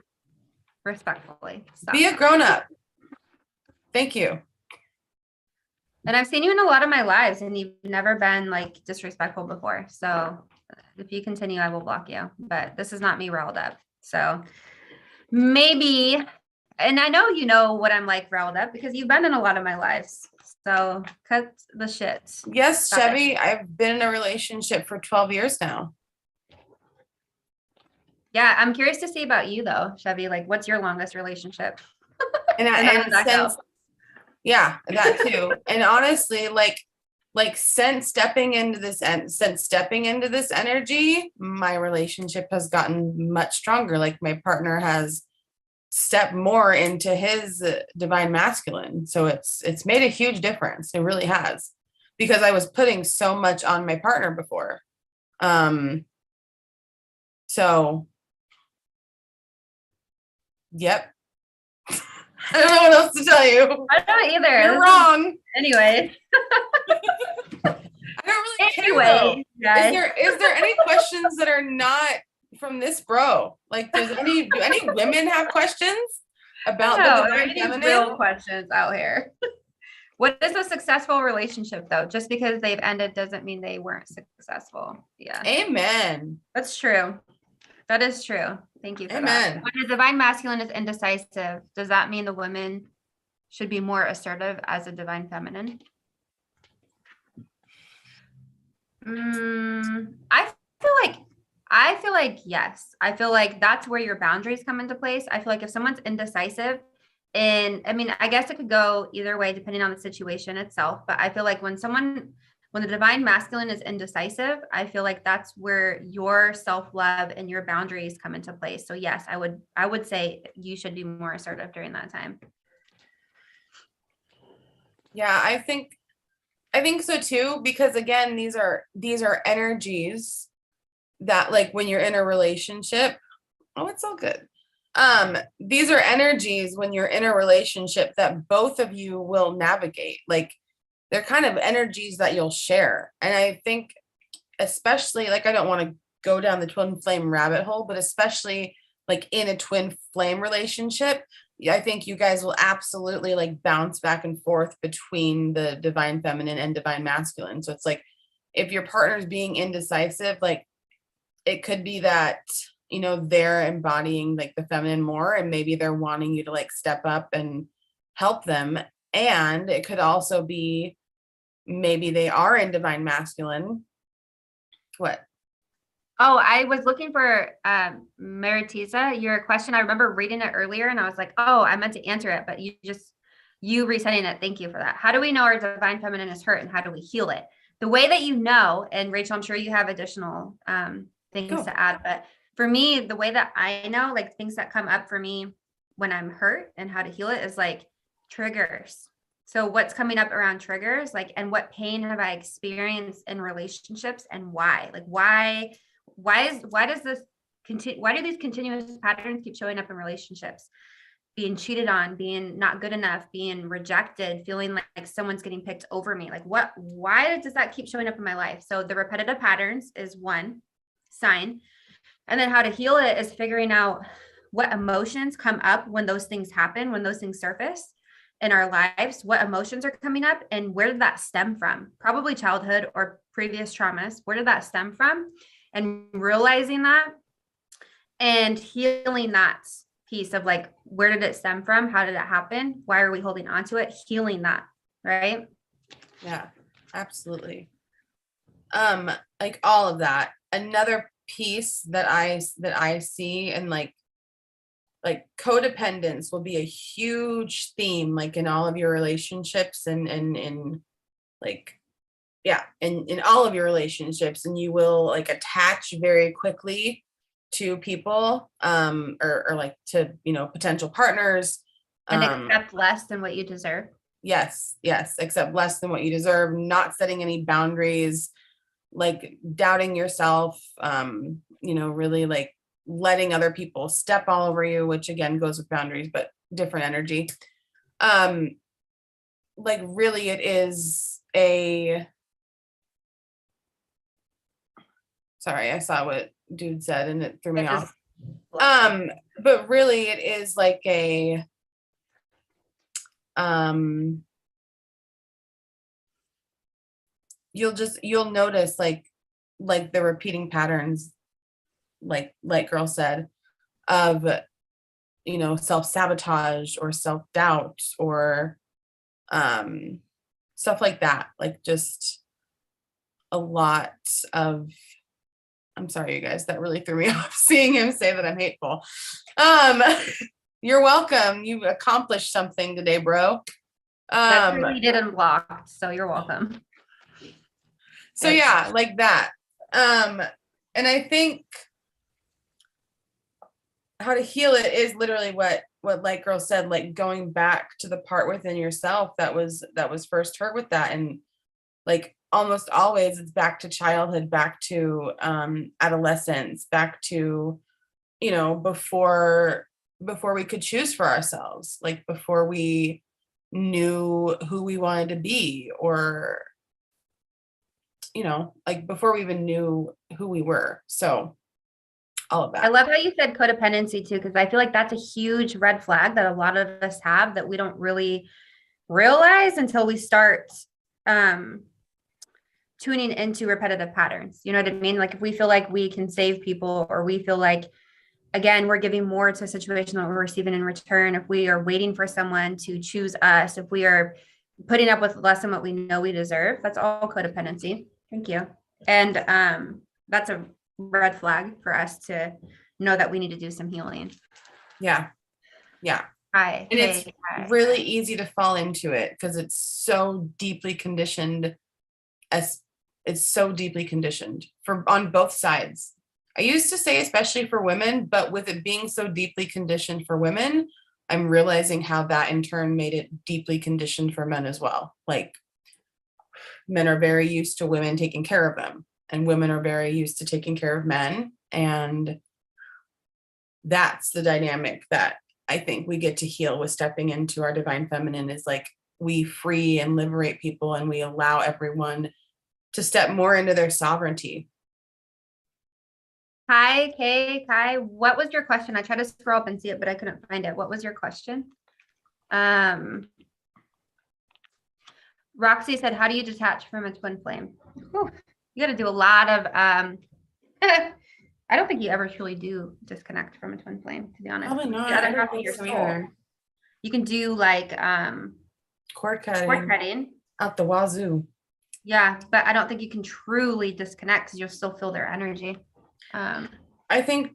S2: respectfully. Stop.
S1: Be a grown up. Thank you.
S2: And I've seen you in a lot of my lives and you've never been like disrespectful before. So if you continue, I will block you, but this is not me riled up. So maybe, and I know you know what I'm like riled up because you've been in a lot of my lives. So cut the shit.
S1: Yes,
S2: Stop
S1: Chevy,
S2: it.
S1: I've been in a relationship for 12 years now.
S2: Yeah, I'm curious to see about you though, Chevy. Like, what's your longest relationship?
S1: And since, yeah, that too. And honestly, like since stepping into this energy, my relationship has gotten much stronger. Like my partner has stepped more into his divine masculine. So it's made a huge difference. It really has, because I was putting so much on my partner before. So yep. I don't know what else to tell you.
S2: I don't either.
S1: You're wrong.
S2: Anyway.
S1: I don't really care.
S2: Guys.
S1: Is there any questions that are not from this bro? Like, do any women have questions about the divine feminine?
S2: Real questions out here. What is a successful relationship though? Just because they've ended doesn't mean they weren't successful. Yeah.
S1: Amen.
S2: That's true. That is true. Thank you for
S1: Amen.
S2: that. When the divine masculine is indecisive, does that mean the women should be more assertive as a divine feminine? I feel like yes. I feel like that's where your boundaries come into place. I feel like if someone's indecisive, and I mean, I guess it could go either way depending on the situation itself, but I feel like when the divine masculine is indecisive, I feel like that's where your self-love and your boundaries come into place. So yes, I would say you should be more assertive during that time.
S1: Yeah, I think so too, because again, these are energies that, like, when you're in a relationship, oh, it's all good. These are energies when you're in a relationship that both of you will navigate. Like, they're kind of energies that you'll share. And I think especially, like, I don't want to go down the twin flame rabbit hole, but especially like in a twin flame relationship, I think you guys will absolutely like bounce back and forth between the divine feminine and divine masculine. So it's like, if your partner's being indecisive, like it could be that, you know, they're embodying like the feminine more, and maybe they're wanting you to like step up and help them. And it could also be maybe they are in divine masculine. What?
S2: Oh, I was looking for Maritisa, your question. I remember reading it earlier and I was like, oh, I meant to answer it, but you resetting it. Thank you for that. How do we know our divine feminine is hurt and how do we heal it? The way that you know, and Rachel, I'm sure you have additional things to add, but for me, the way that I know, like things that come up for me when I'm hurt and how to heal it is like triggers. So what's coming up around triggers, like, and what pain have I experienced in relationships and why? Like, why do these continuous patterns keep showing up in relationships? being cheated on, being not good enough, being rejected, feeling like someone's getting picked over me. Like why does that keep showing up in my life? So the repetitive patterns is one sign. And then how to heal it is figuring out what emotions come up when those things happen, when those things surface in our lives, what emotions are coming up and where did that stem from? Probably childhood or previous traumas. Where did that stem from? And realizing that and healing that piece of like, where did it stem from? How did it happen? Why are we holding on to it? Healing that, right?
S1: Yeah, absolutely. Like all of that. Another piece that I see, and like codependence will be a huge theme, like in all of your relationships and in like, yeah, in all of your relationships, and you will like attach very quickly to people, or like to, potential partners.
S2: And accept less than what you deserve.
S1: Yes, accept less than what you deserve, not setting any boundaries, like doubting yourself, really like letting other people step all over you, which again goes with boundaries, but different energy. Like really it is sorry, I saw what dude said and it threw me off. But really it is like you'll notice like the repeating patterns, like girl said, of self-sabotage or self-doubt or stuff like that, like just a lot of, I'm sorry you guys, that really threw me off seeing him say that I'm hateful. You're welcome, you accomplished something today, bro.
S2: That's really did unblocked, so you're welcome.
S1: So yeah, like that. And I think how to heal it is literally what like girl said, like going back to the part within yourself that was first hurt with that. And like almost always it's back to childhood, back to adolescence, back to before we could choose for ourselves, like before we knew who we wanted to be, or like before we even knew who we were. So all of that.
S2: I love how you said codependency too, because I feel like that's a huge red flag that a lot of us have that we don't really realize until we start tuning into repetitive patterns. You know what I mean? Like if we feel like we can save people, or we feel like, again, we're giving more to a situation that we're receiving in return, if we are waiting for someone to choose us, if we are putting up with less than what we know we deserve, that's all codependency. Thank you. And that's a red flag for us to know that we need to do some healing.
S1: Yeah.
S2: And
S1: it's really easy to fall into it because it's so deeply conditioned, for on both sides. I used to say especially for women, but with it being so deeply conditioned for women, I'm realizing how that in turn made it deeply conditioned for men as well. Like men are very used to women taking care of them, and women are very used to taking care of men. And that's the dynamic that I think we get to heal with stepping into our divine feminine, is like we free and liberate people, and we allow everyone to step more into their sovereignty.
S2: Hi, Kai. What was your question? I tried to scroll up and see it, but I couldn't find it. What was your question? Roxy said, how do you detach from a twin flame? Whew. You got to do a lot of, I don't think you ever truly do disconnect from a twin flame, to be honest.
S1: Probably not.
S2: The other half of your soul. You can do like
S1: cord cutting out the wazoo.
S2: Yeah, but I don't think you can truly disconnect because you'll still feel their energy.
S1: I think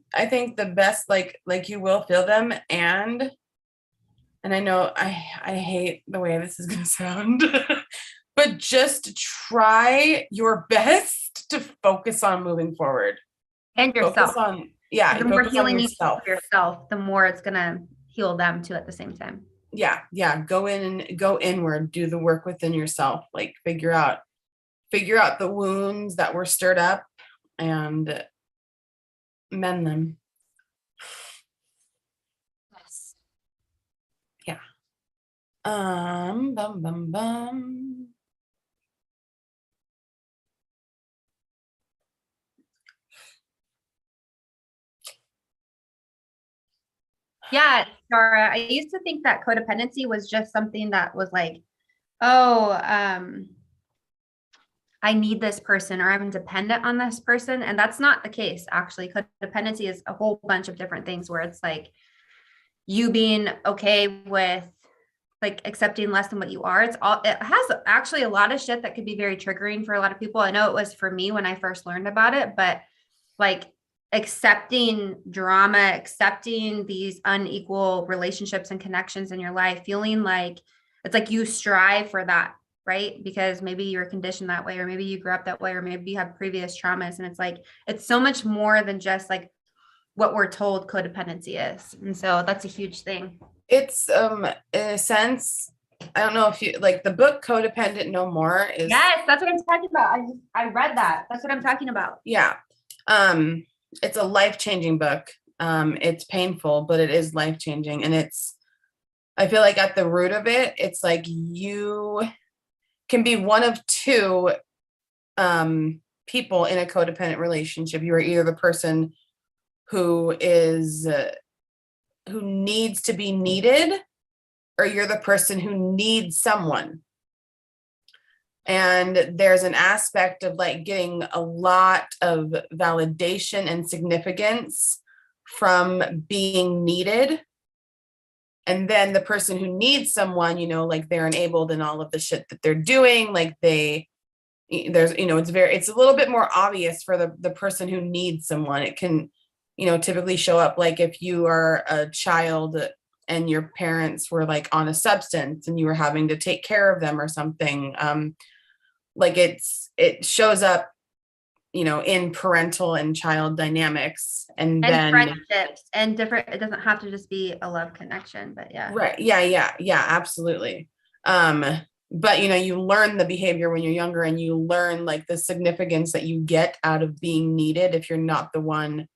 S1: the best, like you will feel them, and I know I hate the way this is gonna sound, but just try your best to focus on moving forward.
S2: And yourself.
S1: The
S2: more healing you do for yourself, the more it's gonna heal them too at the same time.
S1: Yeah. Go inward, do the work within yourself, like figure out the wounds that were stirred up and mend them.
S2: Yes.
S1: Bum, bum, bum.
S2: Yeah, Dara, I used to think that codependency was just something that was like, oh, I need this person or I'm dependent on this person. And that's not the case, actually. Codependency is a whole bunch of different things where it's like you being okay with like accepting less than what you are. It has actually a lot of shit that could be very triggering for a lot of people. I know it was for me when I first learned about it, but like accepting drama, accepting these unequal relationships and connections in your life, feeling like it's like you strive for that, right? Because maybe you're conditioned that way, or maybe you grew up that way, or maybe you have previous traumas. And it's like, it's so much more than just like what we're told codependency is. And so that's a huge thing.
S1: It's in a sense, I don't know if you like the book Codependent No More is.
S2: Yes, that's what I'm talking about. I read that. That's what I'm talking about.
S1: Yeah. It's a life-changing book. It's painful, but it is life-changing. And I feel like at the root of it, it's like you can be one of two people in a codependent relationship. You are either the person who needs to be needed, or you're the person who needs someone. And there's an aspect of like getting a lot of validation and significance from being needed. And then the person who needs someone, like they're enabled in all of the shit that they're doing. Like it's a little bit more obvious for the person who needs someone. It can, typically show up like if you are a child and your parents were like on a substance and you were having to take care of them or something. Like it shows up, in parental and child dynamics, and then
S2: friendships and different. It doesn't have to just be a love connection, but yeah.
S1: Right. Yeah, absolutely. But you learn the behavior when you're younger, and you learn like the significance that you get out of being needed if you're not the one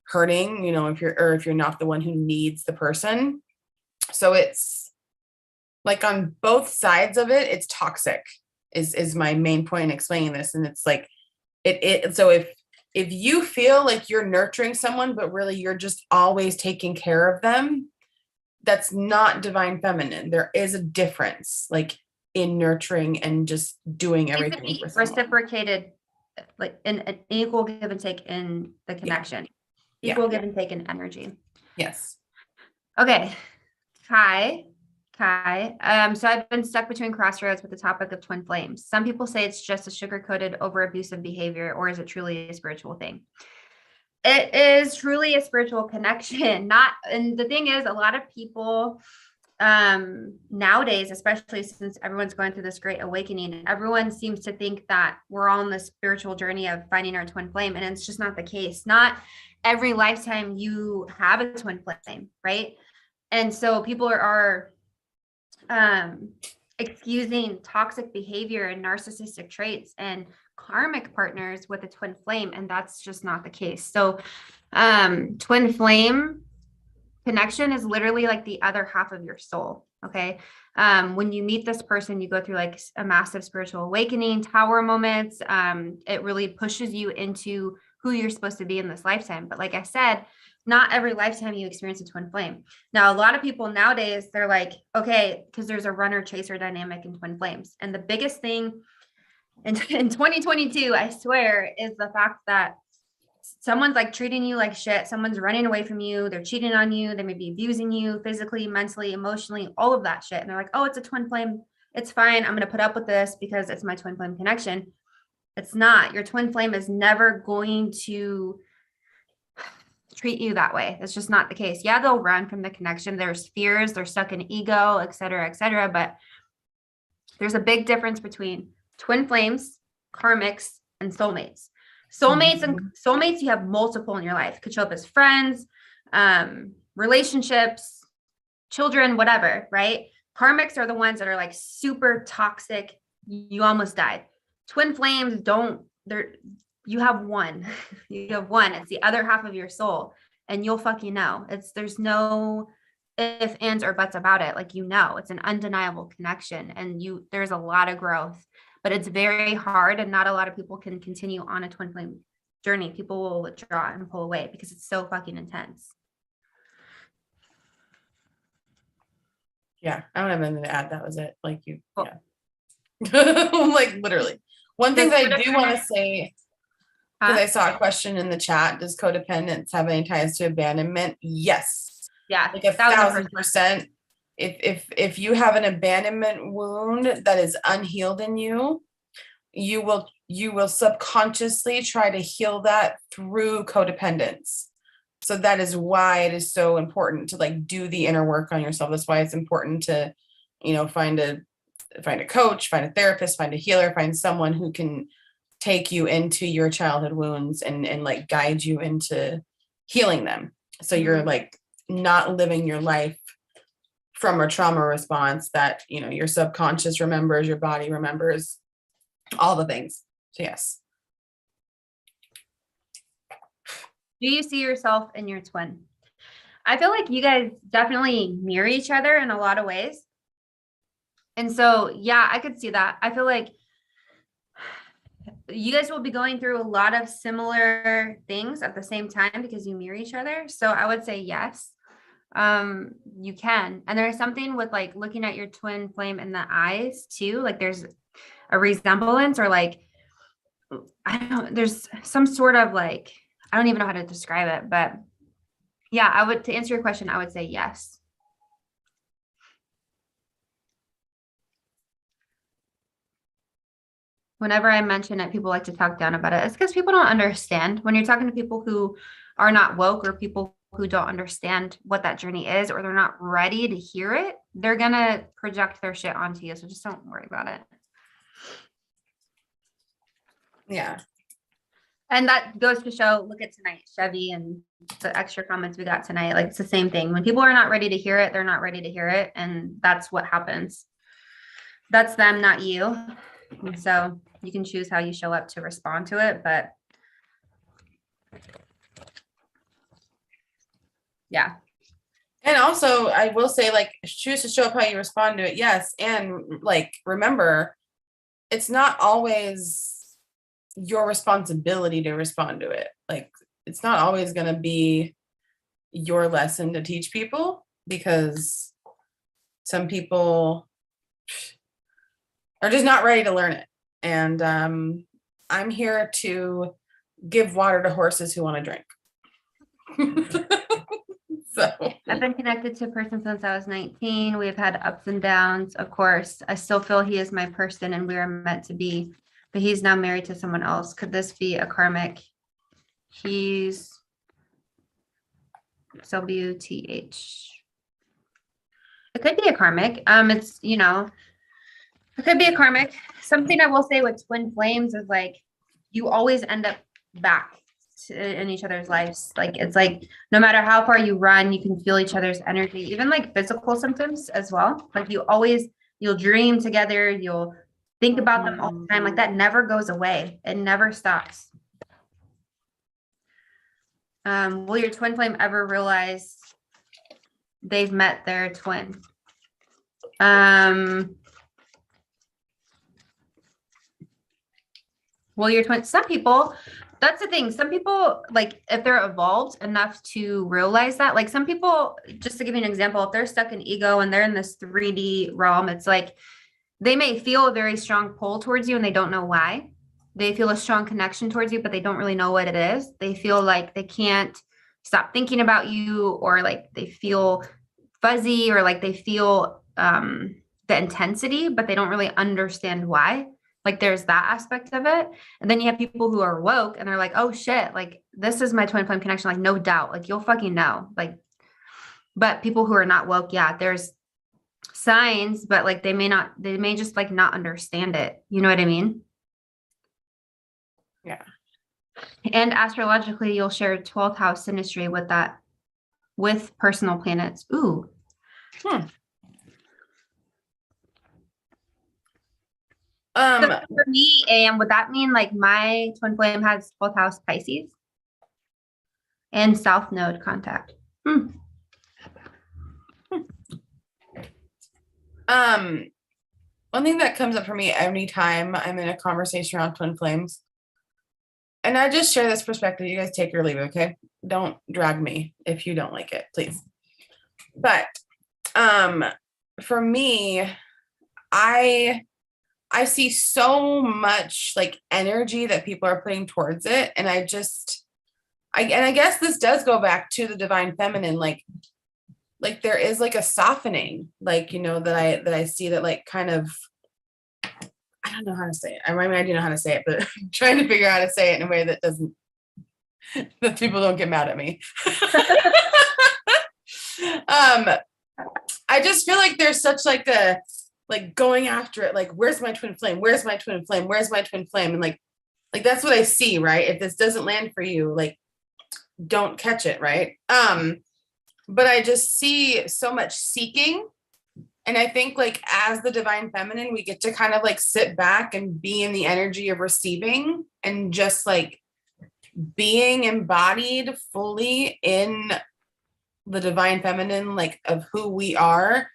S1: hurting, if you're not the one who needs the person. So it's like on both sides of it, it's toxic is my main point in explaining this. And it's like so if you feel like you're nurturing someone, but really you're just always taking care of them, that's not divine feminine. There is a difference like in nurturing and just doing everything for someone.
S2: Reciprocated, like an equal give and take in the connection. Equal give and take in energy.
S1: Yes.
S2: Okay. Kai. So I've been stuck between crossroads with the topic of twin flames. Some people say it's just a sugar-coated over abusive behavior, or is it truly a spiritual thing? It is truly a spiritual connection. And the thing is, a lot of people nowadays, especially since everyone's going through this great awakening, everyone seems to think that we're on this spiritual journey of finding our twin flame, and it's just not the case. Not every lifetime you have a twin flame, right? And so people are excusing toxic behavior and narcissistic traits and karmic partners with a twin flame, and that's just not the case. So twin flame connection is literally like the other half of your soul. Okay. When you meet this person, you go through like a massive spiritual awakening, tower moments. It really pushes you into who you're supposed to be in this lifetime. But like I said, not every lifetime you experience a twin flame. Now, a lot of people nowadays, they're like, okay, because there's a runner chaser dynamic in twin flames. And the biggest thing in 2022, I swear, is the fact that someone's like treating you like shit. Someone's running away from you. They're cheating on you. They may be abusing you physically, mentally, emotionally, all of that shit. And they're like, oh, it's a twin flame. It's fine. I'm going to put up with this because it's my twin flame connection. It's not. Your twin flame is never going to treat you that way. It's just not the case. Yeah, they'll run from the connection. There's fears. They're stuck in ego, et cetera, et cetera. But there's a big difference between twin flames, karmics, and soulmates. Soulmates, you have multiple in your life. Could show up as friends, relationships, children, whatever, right? Karmics are the ones that are like super toxic. You almost died. Twin flames you have one. You have one. It's the other half of your soul, and you'll fucking know. There's no if, ands, or buts about it. Like, it's an undeniable connection, and there's a lot of growth, but it's very hard, and not a lot of people can continue on a twin flame journey. People will withdraw and pull away because it's so fucking intense.
S1: Yeah, I don't have anything to add. That was it. Like you, cool. Yeah. Like literally. One thing that I do want to say, because I saw a question in the chat, does codependence have any ties to abandonment? Yes.
S2: Yeah.
S1: Like 1,000%. If you have an abandonment wound that is unhealed in you, you will subconsciously try to heal that through codependence. So that is why it is so important to like do the inner work on yourself. That's why it's important to, find a coach, find a therapist, find a healer, find someone who can take you into your childhood wounds and like guide you into healing them. So you're like not living your life from a trauma response that, your subconscious remembers, your body remembers, all the things. So yes.
S2: Do you see yourself in your twin? I feel like you guys definitely mirror each other in a lot of ways. And so, yeah, I could see that. I feel like you guys will be going through a lot of similar things at the same time because you mirror each other. So I would say yes, you can. And there's something with like looking at your twin flame in the eyes too. Like there's a resemblance, or like, I don't know, there's some sort of like, I don't even know how to describe it, but yeah, to answer your question, I would say yes. Whenever I mention it, people like to talk down about it. It's because people don't understand. When you're talking to people who are not woke, or people who don't understand what that journey is, or they're not ready to hear it, they're going to project their shit onto you. So just don't worry about it.
S1: Yeah.
S2: And that goes to show, look at tonight, Chevy, and the extra comments we got tonight. Like, it's the same thing. When people are not ready to hear it, they're not ready to hear it. And that's what happens. That's them, not you. And so you can choose how you show up to respond to it. But yeah.
S1: And also, I will say, like, choose to show up how you respond to it. Yes. And like, remember, it's not always your responsibility to respond to it. Like, it's not always going to be your lesson to teach people, because some people are just not ready to learn it. And I'm here to give water to horses who want to drink. So
S2: I've been connected to a person since I was 19. We've had ups and downs. Of course, I still feel he is my person and we are meant to be, but he's now married to someone else. Could this be a karmic? He's WTH. It could be a karmic. It's, it could be a karmic. Something I will say with twin flames is like, you always end up back in each other's lives. Like, it's like, no matter how far you run, you can feel each other's energy, even like physical symptoms as well. Like, you'll dream together. You'll think about them all the time. Like, that never goes away. It never stops. Will your twin flame ever realize they've met their twin? Will your twin, some people, that's the thing. Some people, like, if they're evolved enough to realize that, like, some people, just to give you an example, if they're stuck in ego and they're in this 3D realm, it's like, they may feel a very strong pull towards you and they don't know why. They feel a strong connection towards you, but they don't really know what it is. They feel like they can't stop thinking about you, or like they feel fuzzy, or like they feel the intensity, but they don't really understand why. Like, there's that aspect of it. And then you have people who are woke and they're like, oh shit, like, this is my twin flame connection. Like, no doubt, like, you'll fucking know. Like, but people who are not woke, yeah, there's signs, but like, they may just like not understand it. You know what I mean?
S1: Yeah.
S2: And astrologically, you'll share 12th house synastry with that, with personal planets. Ooh. So for me, would that mean like my twin flame has 12th house Pisces and South Node contact?
S1: One thing that comes up for me anytime I'm in a conversation around twin flames, and I just share this perspective. You guys take or leave it, okay? Don't drag me if you don't like it, please. But for me, I see so much like energy that people are putting towards it, and I guess this does go back to the divine feminine, like there is like a softening, like, you know, that I see, that like kind of, I don't know how to say it. I mean, I do know how to say it, but I'm trying to figure out how to say it in a way that doesn't, that people don't get mad at me. I just feel like there's such like a, like going after it, like, where's my twin flame? Where's my twin flame? Where's my twin flame? And like that's what I see, right? If this doesn't land for you, like, don't catch it, right? But I just see so much seeking. And I think like as the divine feminine, we get to kind of like sit back and be in the energy of receiving and just like being embodied fully in the divine feminine, like of who we are,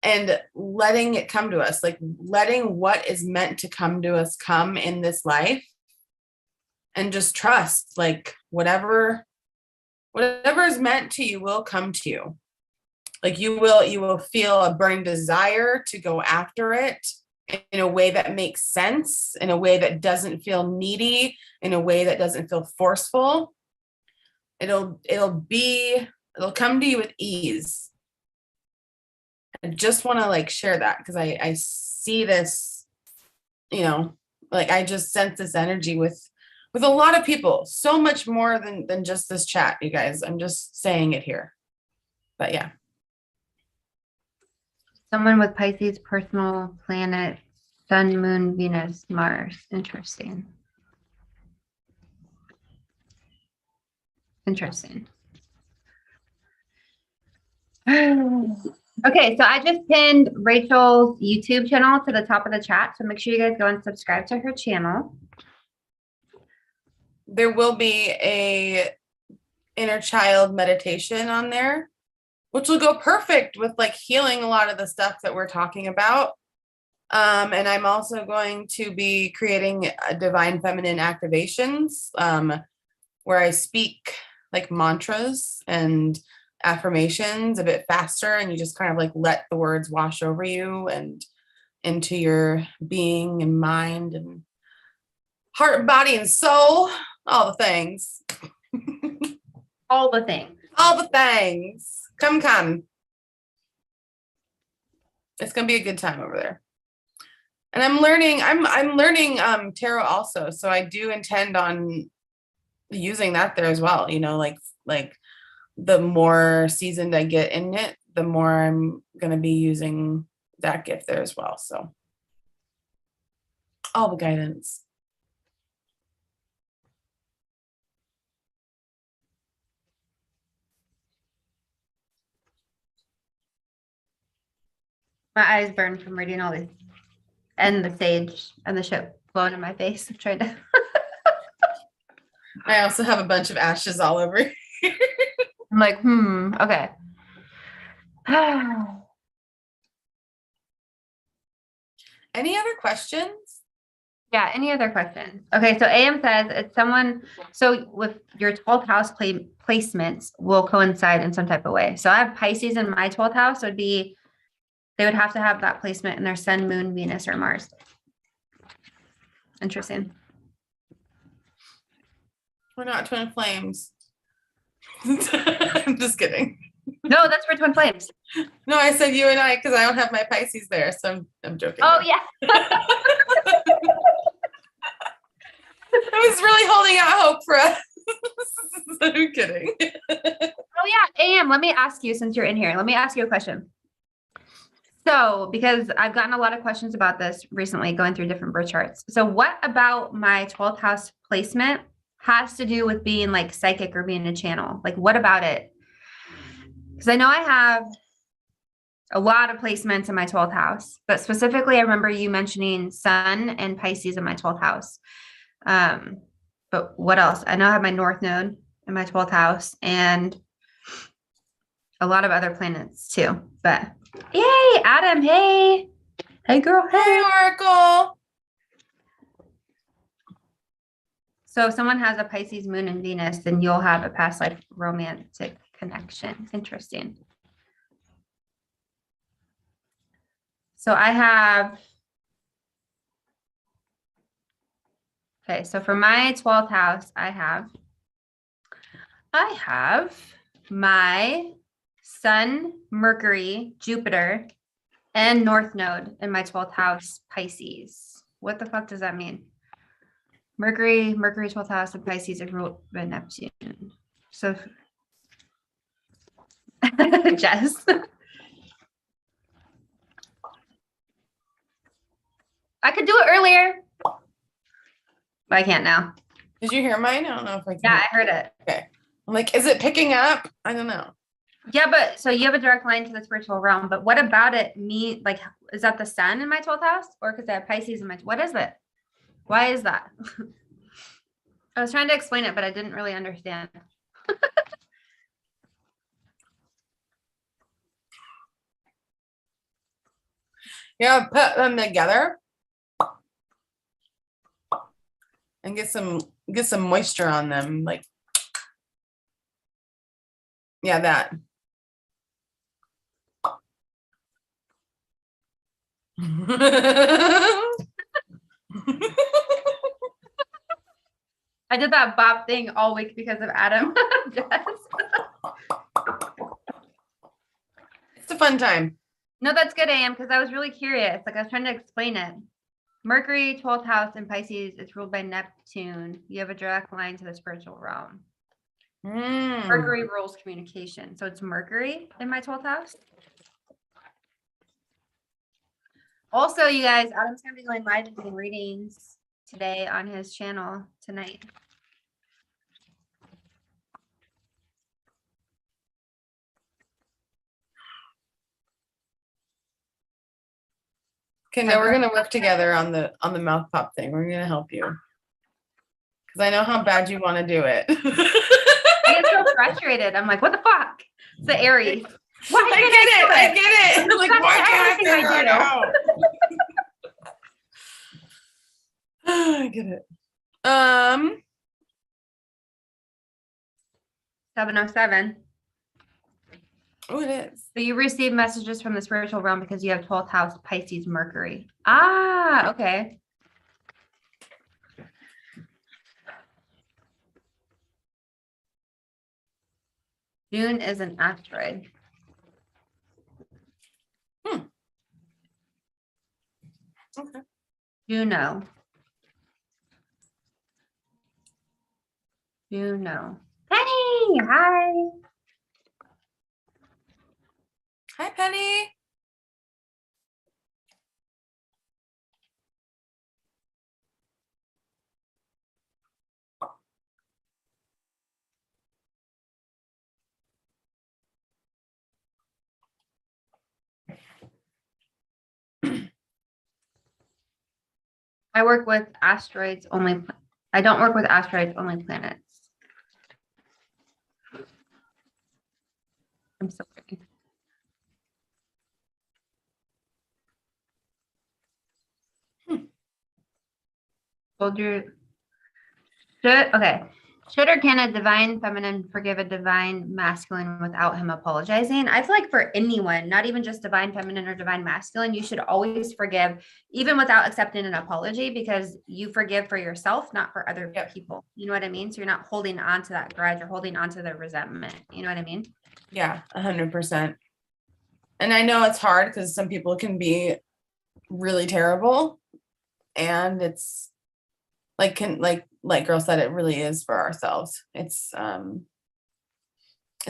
S1: and letting it come to us, like letting what is meant to come to us come in this life, and just trust, like whatever is meant to you will come to you. Like you will feel a burning desire to go after it in a way that makes sense, in a way that doesn't feel needy, in a way that doesn't feel forceful. It'll come to you with ease. I just want to like share that because I see this, you know, like I just sense this energy with a lot of people, so much more than just this chat, you guys. I'm just saying it here. But yeah.
S2: Someone with Pisces personal planet, Sun, Moon, Venus, Mars. Interesting. Interesting. Okay, so I just pinned Rachel's YouTube channel to the top of the chat. So make sure you guys go and subscribe to her channel.
S1: There will be a inner child meditation on there, which will go perfect with like healing a lot of the stuff that we're talking about. And I'm also going to be creating a divine feminine activations where I speak like mantras and affirmations a bit faster, and you just kind of like let the words wash over you and into your being and mind and heart, body, and soul, all the things.
S2: All the things.
S1: All the things. Come. It's gonna be a good time over there. And I'm learning tarot also. So I do intend on using that there as well. You know, like the more seasoned I get in it, the more I'm gonna be using that gift there as well. So all the guidance.
S2: My eyes burn from reading all these, and the sage and the ship blowing in my face. I'm trying to.
S1: I also have a bunch of ashes all over.
S2: I'm like, okay.
S1: Any other questions?
S2: Yeah, any other questions? Okay, so AM says it's someone, so with your 12th house placements will coincide in some type of way. So I have Pisces in my 12th house. It would be, they would have to have that placement in their Sun, Moon, Venus, or Mars. Interesting.
S1: We're not twin flames. I'm just kidding.
S2: No, that's for twin flames.
S1: No, I said you and I because I don't have my Pisces there, so I'm joking.
S2: Oh yeah.
S1: I was really holding out hope for us. I'm kidding.
S2: Oh yeah, AM, let me ask you, since you're in here, let me ask you a question. So, because I've gotten a lot of questions about this recently, going through different birth charts. So what about my 12th house placement has to do with being like psychic or being a channel? Like, what about it? Because I know I have a lot of placements in my 12th house, but specifically, I remember you mentioning Sun and Pisces in my 12th house. But what else? I know I have my North Node in my 12th house and a lot of other planets too, but Yay, Adam. Hey. Hey, girl.
S1: Hey, Oracle.
S2: So if someone has a Pisces moon and Venus, then you'll have a past life romantic connection. Interesting. So I have, okay, so for my 12th house, I have my Sun, Mercury, Jupiter, and North Node in my 12th house, Pisces. What the fuck does that mean? Mercury, 12th house, and Pisces are ruled by Neptune. So, Jess. I could do it earlier, but I can't now.
S1: Did you hear mine? I don't know if I can.
S2: Yeah, I heard it.
S1: Okay. I'm like, is it picking up? I don't know.
S2: Yeah, but so you have a direct line to the spiritual realm, but what about it like, is that the sun in my 12th house? Or because I have Pisces in my, what is it? Why is that? I was trying to explain it, but I didn't really understand.
S1: Yeah, put them together and get some moisture on them. Like, yeah, that.
S2: I did that bop thing all week because of Adam.
S1: It's a fun time.
S2: No, that's good, AM, because I was really curious. Like I was trying to explain it. Mercury, 12th house in Pisces, it's ruled by Neptune. You have a direct line to the spiritual realm. Mercury rules communication. So it's Mercury in my 12th house. Also, you guys, Adam's going to be going live and doing readings today on his channel tonight.
S1: Okay, now we're gonna work together on the mouth pop thing. We're gonna help you because I know how bad you want to do it.
S2: I get so frustrated. I'm like, what the fuck? It's the Aries. Why
S1: I get it. Like, why can't I figure it out? I get it.
S2: 707.
S1: Oh, it is.
S2: So you receive messages from the spiritual realm because you have 12th house Pisces Mercury. Ah, okay. June is an asteroid.
S1: Okay.
S2: Juno. Penny, hi.
S1: Hi, Penny.
S2: I work with asteroids only. I don't work with asteroids, only planets. I'm sorry. Told you. Okay. Should or can a divine feminine forgive a divine masculine without him apologizing? I feel like for anyone, not even just divine feminine or divine masculine, you should always forgive, even without accepting an apology, because you forgive for yourself, not for other people. You know what I mean? So you're not holding on to that grudge or holding on to the resentment. You know what I mean?
S1: Yeah, 100%. And I know it's hard because some people can be really terrible, and it's like girl said, it really is for ourselves. It's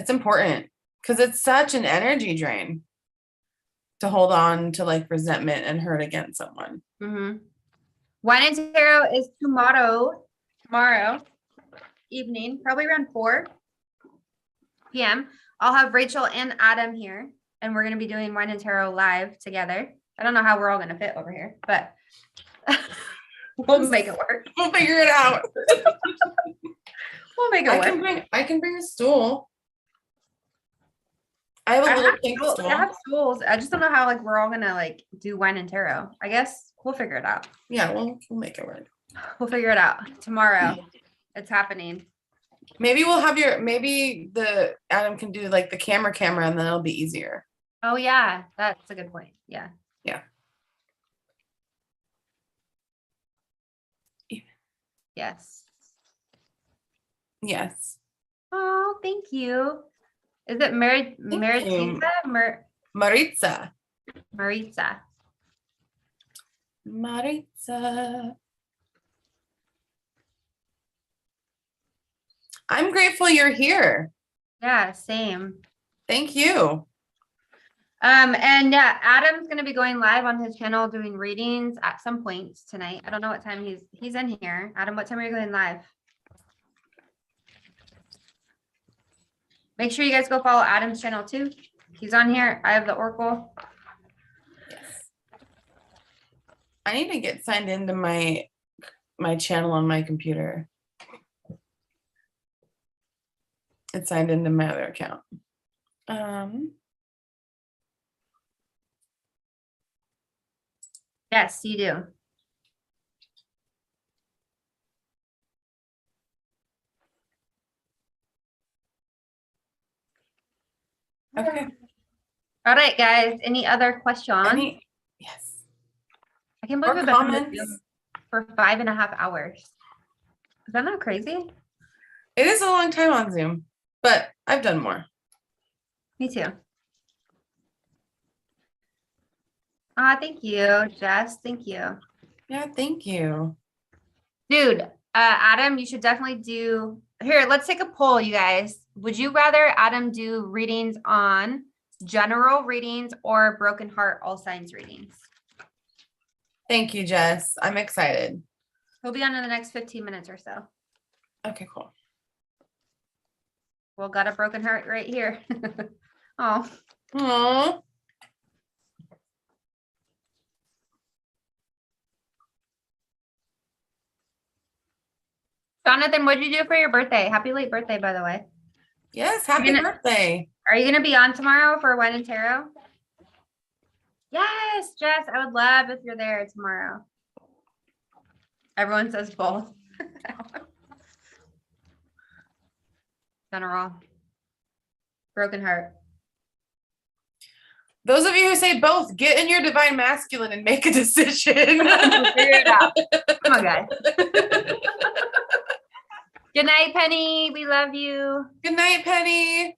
S1: important because it's such an energy drain to hold on to like resentment and hurt against someone.
S2: Mm-hmm. Wine and Tarot is tomorrow evening, probably around 4 p.m. I'll have Rachel and Adam here, and we're going to be doing Wine and Tarot live together. I don't know how we're all going to fit over here, but we'll make it work.
S1: We'll figure it out.
S2: We'll make it work.
S1: I can bring a stool. I have a
S2: I
S1: little
S2: have,
S1: pink
S2: I
S1: stool.
S2: have stools. I just don't know how like we're all gonna like do wine and tarot. I guess we'll figure it out.
S1: Yeah, we'll make it work.
S2: We'll figure it out tomorrow. It's happening.
S1: Maybe we'll have maybe the Adam can do like the camera and then it'll be easier.
S2: Oh yeah, that's a good point. Yeah.
S1: Yeah.
S2: Yes.
S1: Yes.
S2: Oh, thank you. Is it Maritza?
S1: Maritza.
S2: Maritza.
S1: Maritza. I'm grateful you're here.
S2: Yeah, same.
S1: Thank you.
S2: And yeah, Adam's gonna be going live on his channel doing readings at some point tonight. I don't know what time he's in here. Adam, what time are you going live? Make sure you guys go follow Adam's channel too. He's on here. I have the Oracle.
S1: Yes. I need to get signed into my channel on my computer. It's signed into my other account.
S2: Yes, you do.
S1: Okay.
S2: All right, guys. Any other questions?
S1: Yes.
S2: I can't believe
S1: Or
S2: we've been on this
S1: comments?
S2: Zoom for 5.5 hours. Is that not crazy?
S1: It is a long time on Zoom, but I've done more.
S2: Me too. Thank you, Jess. Thank you.
S1: Yeah, thank you.
S2: Dude, Adam, you should definitely do here. Let's take a poll, you guys. Would you rather Adam do readings on general readings or broken heart, all signs readings?
S1: Thank you, Jess. I'm excited.
S2: He'll be on in the next 15 minutes or so.
S1: Okay, cool.
S2: Well, got a broken heart right here. Oh.
S1: Aww.
S2: Jonathan, what did you do for your birthday? Happy late birthday, by the way.
S1: Yes, happy birthday.
S2: Are you going to be on tomorrow for Wine and Tarot? Yes, Jess, I would love if you're there tomorrow. Everyone says both. General. Broken heart.
S1: Those of you who say both, get in your divine masculine and make a decision.
S2: Figure it out. Come on, guys. Good night, Penny. We love you.
S1: Good night, Penny.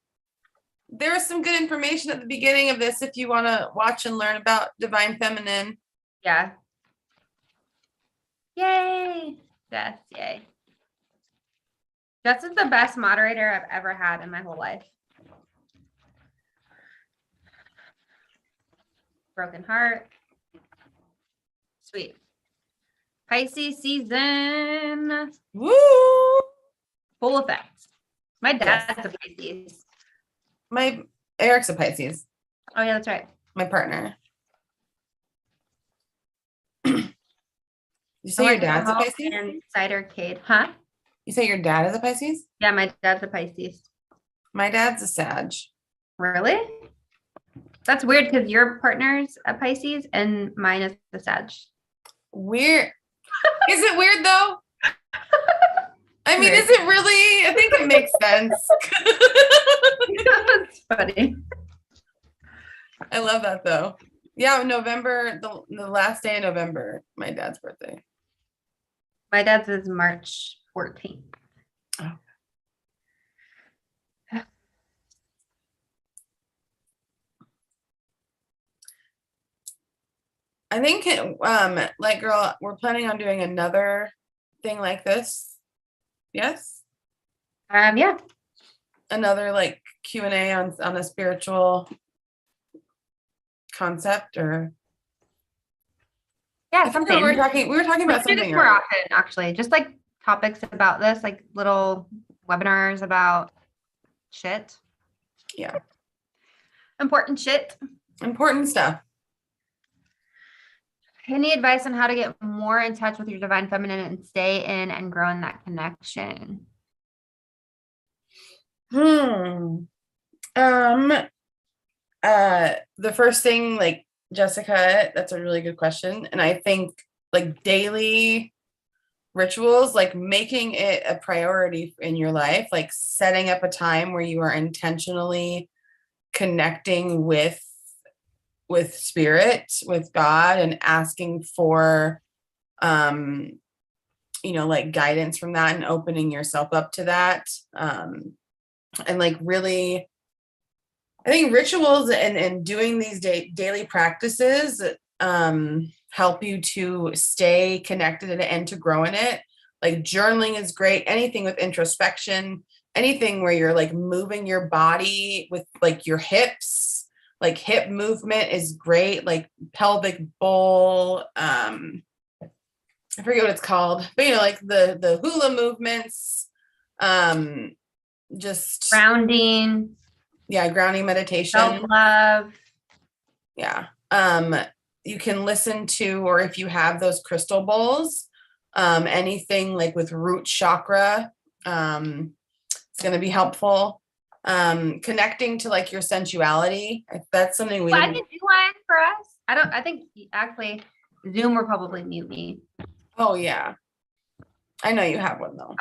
S1: There was some good information at the beginning of this if you want to watch and learn about divine feminine.
S2: Yeah. Yay. Jess, yay. Jess is the best moderator I've ever had in my whole life. Broken heart. Sweet. Pisces season.
S1: Woo!
S2: Full effect. My dad's a Pisces.
S1: Eric's a Pisces.
S2: Oh, yeah, that's right.
S1: My partner. You say your dad's a Pisces?
S2: Cidercade. Huh?
S1: You say your dad is a Pisces?
S2: Yeah, my dad's a Pisces.
S1: My dad's a Sag.
S2: Really? That's weird because your partner's a Pisces and mine is a Sag.
S1: Weird. Is it weird though? I mean, is it really? I think it makes sense.
S2: That's funny.
S1: I love that though. Yeah, November, the last day of November, my dad's birthday.
S2: My dad's is March 14th.
S1: Oh. I think, like, girl, we're planning on doing another thing like this. Yes?
S2: Yeah.
S1: Another like Q&A on a spiritual concept or
S2: Yeah, something.
S1: we were talking about
S2: do this
S1: something
S2: more often, actually. Just like topics about this, like little webinars about shit.
S1: Yeah.
S2: Important shit.
S1: Important stuff.
S2: Any advice on how to get more in touch with your divine feminine and stay in and grow in that connection?
S1: The first thing, like Jessica, that's a really good question. And I think like daily rituals, like making it a priority in your life, like setting up a time where you are intentionally connecting with spirit, with God, and asking for like guidance from that and opening yourself up to that. And like really, I think rituals and doing these daily practices help you to stay connected and to grow in it. Like journaling is great. Anything with introspection, anything where you're like moving your body with like your hips, like hip movement is great. Like pelvic bowl. I forget what it's called, but like the hula movements, just
S2: Grounding,
S1: grounding meditation.
S2: self-love.
S1: Yeah. You can listen to, or if you have those crystal bowls, anything like with root chakra, it's going to be helpful. Connecting to like your sensuality. If that's something
S2: I can do one for us. I think actually Zoom will probably mute me.
S1: Oh yeah. I know you have one though.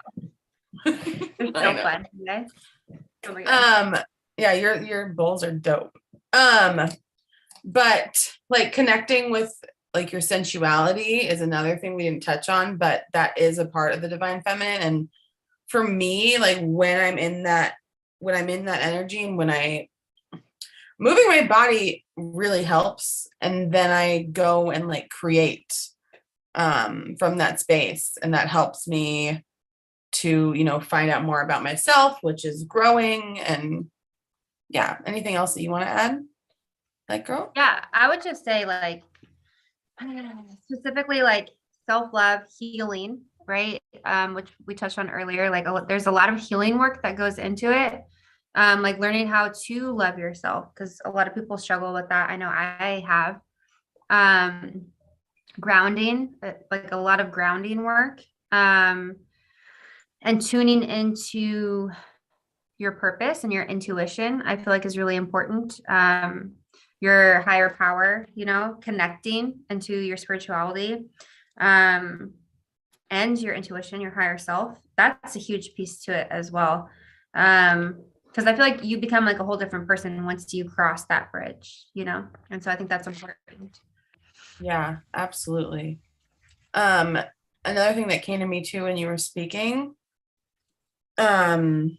S2: They're so fun. Okay? Oh my God.
S1: Yeah, your bowls are dope. But like connecting with like your sensuality is another thing we didn't touch on, but that is a part of the divine feminine. And for me, like when I'm in that energy and when moving my body really helps. And then I go and like create from that space. And that helps me to, find out more about myself, which is growing. And yeah, anything else that you want to add? Like, girl?
S2: Yeah, I would just say like specifically like self-love, healing, right? Which we touched on earlier. Like there's a lot of healing work that goes into it. Like learning how to love yourself, because a lot of people struggle with that. I know I have. Grounding, like a lot of grounding work, and tuning into your purpose and your intuition, I feel like is really important. Your higher power, connecting into your spirituality, and your intuition, your higher self. That's a huge piece to it as well. Because I feel like you become like a whole different person once you cross that bridge, and so I think that's important.
S1: Yeah, absolutely. Another thing that came to me too when you were speaking, something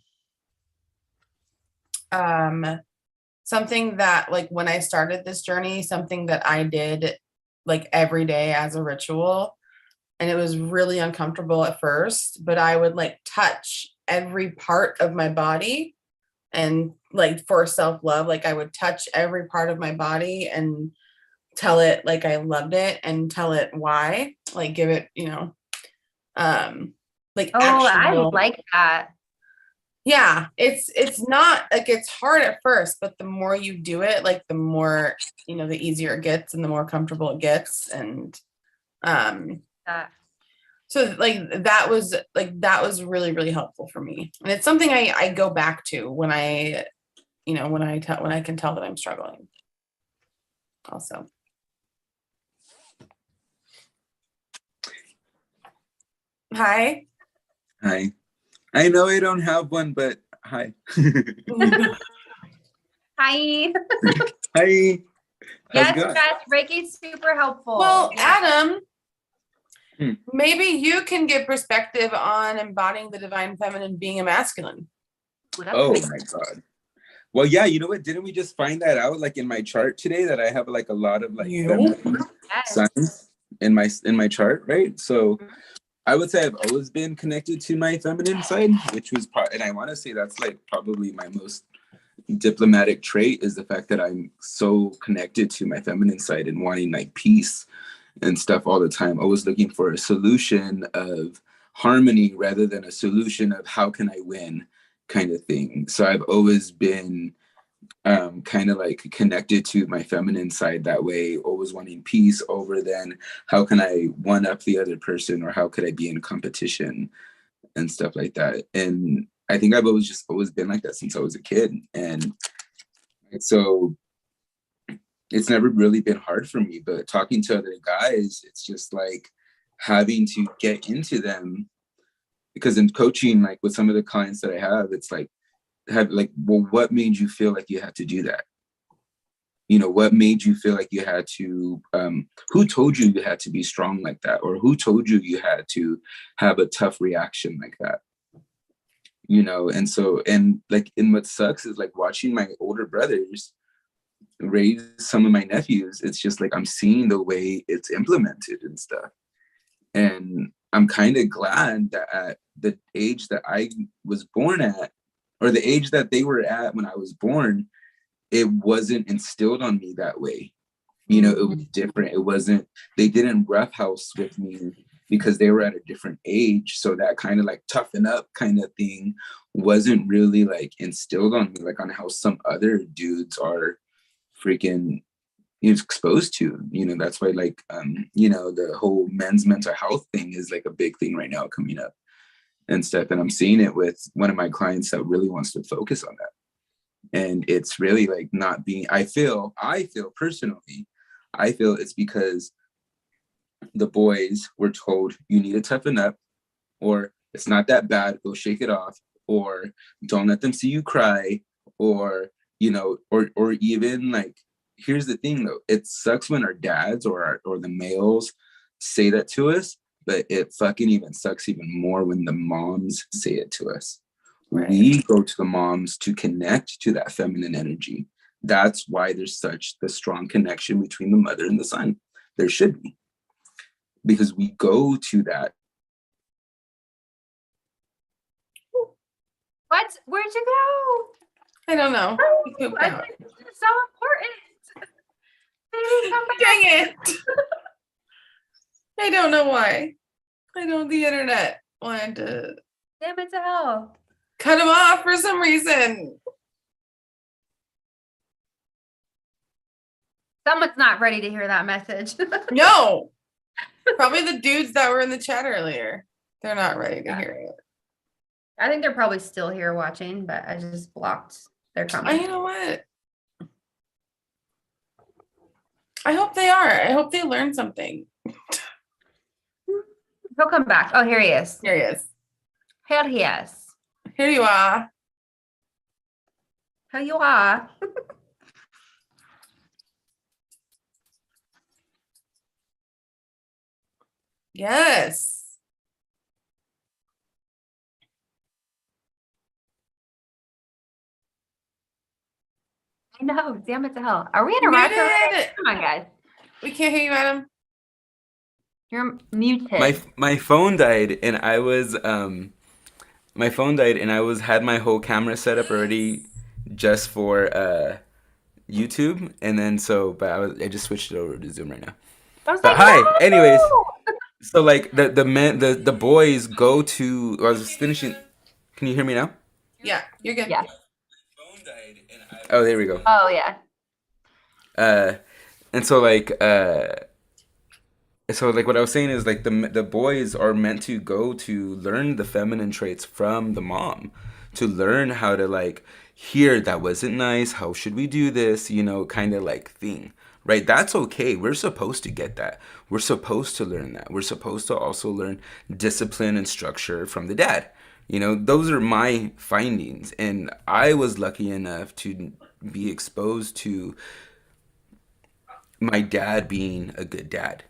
S1: that like when I started this journey, something that I did like every day as a ritual, and it was really uncomfortable at first, but I would like touch every part of my body, and like for self-love, like I would touch every part of my body and tell it like I loved it and tell it why, like give it, like
S2: I like that.
S1: Yeah, it's not like it's hard at first, but the more you do it, like the more, the easier it gets and the more comfortable it gets. And so like that was really, really helpful for me. And it's something I go back to when I can tell that I'm struggling. Also. Hi.
S3: Hi. I know I don't have one, but hi.
S2: Hi.
S3: Hi.
S2: Yes, Reiki's super helpful.
S1: Well, Adam, maybe you can give perspective on embodying the divine feminine being a masculine.
S3: Oh my God. Well, yeah, you know what? Didn't we just find that out like in my chart today that I have like a lot of like feminine signs in my chart, right? So I would say I've always been connected to my feminine side, which was and I want to say that's like probably my most diplomatic trait, is the fact that I'm so connected to my feminine side and wanting like peace and stuff all the time. Always looking for a solution of harmony rather than a solution of how can I win kind of thing. So I've always been kind of like connected to my feminine side that way, always wanting peace over then how can I one up the other person, or how could I be in competition and stuff like that. And I think I've always been like that since I was a kid. And so it's never really been hard for me, but talking to other guys, it's just like having to get into them, because in coaching, like with some of the clients that I have, it's like, well, what made you feel like you had to do that? You know, what made you feel like you had to, who told you you had to be strong like that? Or who told you you had to have a tough reaction like that? You know, and so, and like, and what sucks is like watching my older brothers raise some of my nephews. It's just like, I'm seeing the way it's implemented and stuff. And I'm kind of glad that at the age that I was born at, or the age that they were at when I was born, it wasn't instilled on me that way. You know, it was different. It wasn't, they didn't roughhouse with me because they were at a different age. So that kind of like toughen up kind of thing wasn't really like instilled on me, like on how some other dudes are freaking exposed to. You know, that's why like, you know, the whole men's mental health thing is like a big thing right now coming up and stuff. And I'm seeing it with one of my clients that really wants to focus on that. And it's really like not being, I feel personally, I feel it's because the boys were told you need to toughen up, or it's not that bad, go shake it off, or don't let them see you cry, or, you know, or even like, here's the thing though, it sucks when our dads or the males say that to us, but it fucking even sucks even more when the moms say it to us. Right. We go to the moms to connect to that feminine energy. That's why there's such the strong connection between the mother and the son. There should be, because we go to that.
S2: What? Where'd you go?
S1: I don't know.
S2: Oh, it's so important. Baby, come back.
S1: Dang it. I don't know why. I know the internet wanted to.
S2: Damn it to hell.
S1: Cut him off for some reason.
S2: Someone's not ready to hear that message.
S1: No. Probably the dudes that were in the chat earlier. They're not ready to hear it.
S2: I think they're probably still here watching, but I just blocked their comments.
S1: You know what? I hope they are. I hope they learned something.
S2: He'll come back. Oh, here he is.
S1: Here he is.
S2: Here he is.
S1: Here you are.
S2: Here you are.
S1: Yes.
S2: I know. Damn it to hell. Are we in a rush? Come on, guys.
S1: We can't hear you, Adam.
S2: You're muted.
S3: My phone died, and I was had my whole camera set up already just for YouTube, and then but I just switched it over to Zoom right now. But hi, no! Anyways, so like the boys go to. I was just finishing. Can you hear me now?
S1: Yeah, you're good.
S2: Yeah.
S3: Oh, there we go.
S2: Oh yeah.
S3: And so like what I was saying is like the boys are meant to go to learn the feminine traits from the mom, to learn how to like hear that wasn't nice, how should we do this, you know, kind of like thing, right? That's okay. We're supposed to get that. We're supposed to learn that. We're supposed to also learn discipline and structure from the dad. You know, those are my findings, and I was lucky enough to be exposed to my dad being a good dad.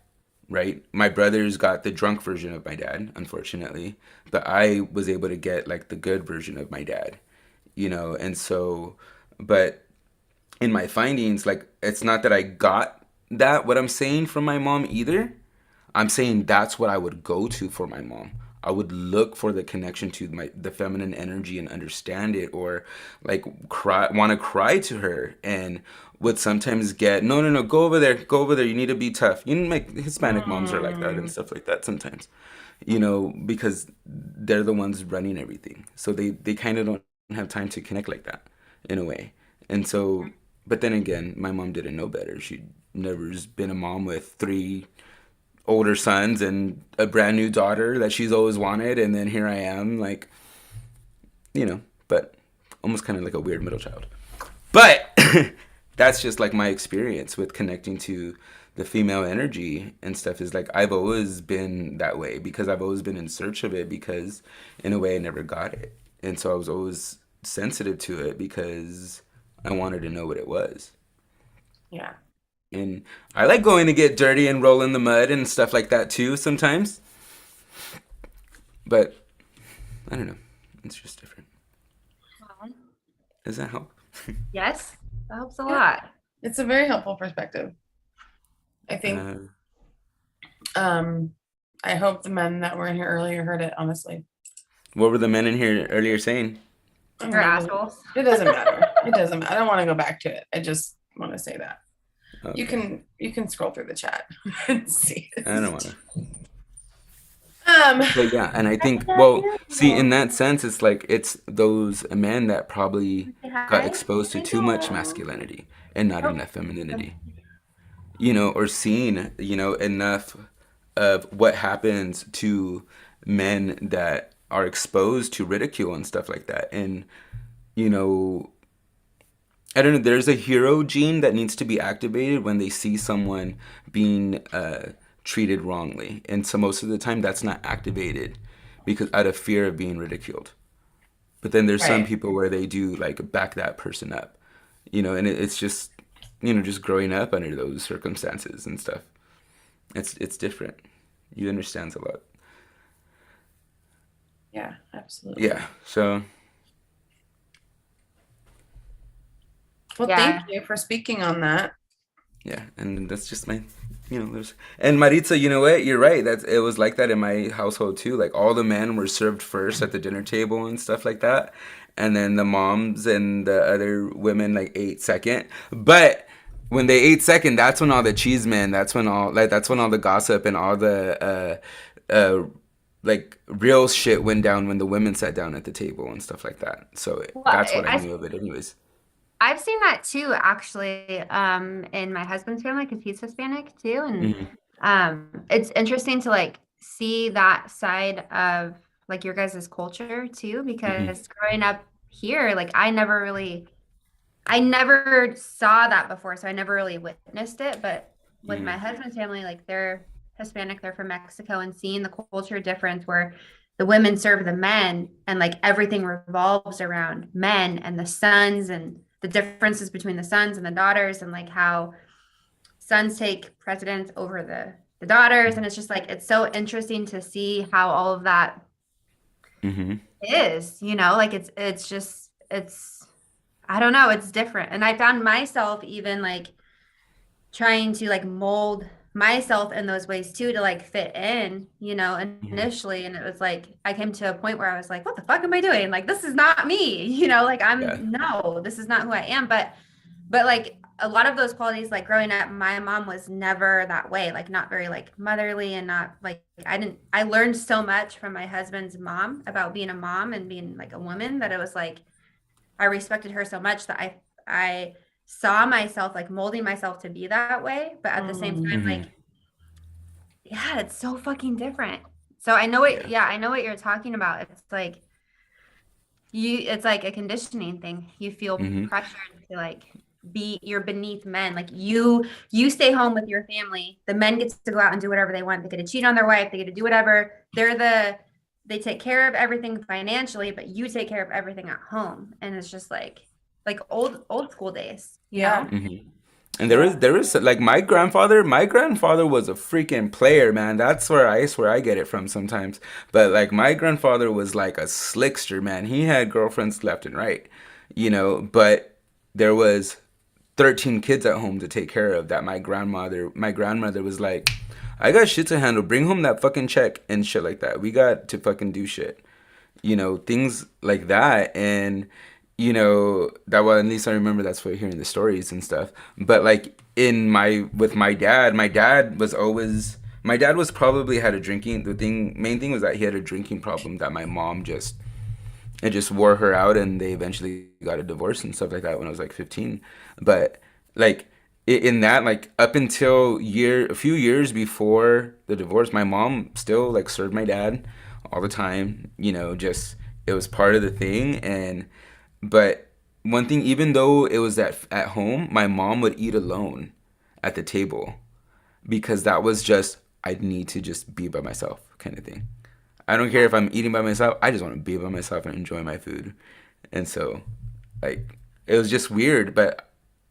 S3: Right? My brothers got the drunk version of my dad, unfortunately, but I was able to get like the good version of my dad, you know? And so, but in my findings, like, it's not that I got that, what I'm saying from my mom either. I'm saying that's what I would go to for my mom. I would look for the connection to the feminine energy and understand it, or like want to cry to her, and would sometimes get, no, go over there, you need to be tough. You know, like Hispanic moms are like that and stuff like that sometimes, you know, because they're the ones running everything. So they kind of don't have time to connect like that in a way. And so, but then again, my mom didn't know better. She'd never been a mom with 3 older sons and a brand new daughter that she's always wanted, and then here I am, like, you know, but almost kind of like a weird middle child. But that's just like my experience with connecting to the female energy and stuff, is like I've always been that way because I've always been in search of it, because in a way I never got it. And so I was always sensitive to it because I wanted to know what it was.
S1: Yeah.
S3: And I like going to get dirty and roll in the mud and stuff like that too sometimes. But I don't know. It's just different. Does that help?
S2: Yes, that helps a
S1: Yeah.
S2: lot.
S1: It's a very helpful perspective. I think I hope the men that were in here earlier heard it, honestly.
S3: What were the men in here earlier saying?
S2: They're assholes.
S1: It doesn't matter. It doesn't matter. I don't want to go back to it. I just want to say that.
S3: Okay.
S1: You can scroll through the chat and see.
S3: I don't want to.
S1: Um,
S3: But yeah, and I think, well, see, in that sense, it's like it's those men that probably got exposed to too much masculinity and not enough femininity, you know, or seen, you know, enough of what happens to men that are exposed to ridicule and stuff like that. And, you know, I don't know, there's a hero gene that needs to be activated when they see someone being treated wrongly. And so most of the time that's not activated because out of fear of being ridiculed. But then there's some
S1: Right.
S3: people where they do like back that person up, you know, and it's just, you know, just growing up under those circumstances and stuff. It's different. You understand a lot.
S1: yeah, absolutely.
S3: Yeah. So
S1: Well,
S2: Yeah.
S1: thank you for speaking on that.
S3: yeah, and that's just my, you know, there's, and Maritza, you know what? You're right. It was like that in my household too. Like all the men were served first at the dinner table and stuff like that, and then the moms and the other women like ate second. But when they ate second, that's when all the cheese men. That's when all the gossip and all the like real shit went down when the women sat down at the table and stuff like that. So
S2: Well,
S3: that's what I knew of it, anyways.
S2: I've seen that too, actually, in my husband's family, because he's Hispanic too. And it's interesting to like see that side of like your guys' culture too, because growing up here, like I never saw that before. So I never really witnessed it. But with my husband's family, like they're Hispanic, they're from Mexico, and seeing the culture difference where the women serve the men and like everything revolves around men and the sons and the differences between the sons and the daughters, and like how sons take precedence over the daughters. And it's just like, it's so interesting to see how all of that is, you know, like it's I don't know, it's different. And I found myself even like trying to like mold myself in those ways too, to like fit in, you know, initially. And it was like, I came to a point where I was like, what the fuck am I doing? Like, this is not me, you know, like no, this is not who I am. But like a lot of those qualities, like growing up, my mom was never that way, like not very like motherly, and not like, I learned so much from my husband's mom about being a mom and being like a woman, that it was like, I respected her so much that I saw myself like molding myself to be that way. But at the same time, like, yeah, it's so fucking different. So I know what, I know what you're talking about. It's like it's like a conditioning thing. You feel pressured to like you're beneath men. Like you stay home with your family. The men get to go out and do whatever they want. They get to cheat on their wife. They get to do whatever. They take care of everything financially, but you take care of everything at home. And it's just like old school days. You know?
S3: And there is like my grandfather was a freaking player, man. That's where I swear I get it from sometimes. But like my grandfather was like a slickster, man. He had girlfriends left and right, you know, but there was 13 kids at home to take care of that my grandmother was like, I got shit to handle. Bring home that fucking check and shit like that. We got to fucking do shit. You know, things like that. And you know, that, well, at least I remember that's what hearing the stories and stuff. But like with my dad was probably had a drinking, main thing was that he had a drinking problem that my mom just wore her out, and they eventually got a divorce and stuff like that when I was like 15. But like in that, like up until a few years before the divorce, my mom still like served my dad all the time, you know, just it was part of the thing. But one thing, even though it was at home, my mom would eat alone at the table because that was just, I need to just be by myself kind of thing. I don't care if I'm eating by myself. I just want to be by myself and enjoy my food. And so, like, it was just weird. But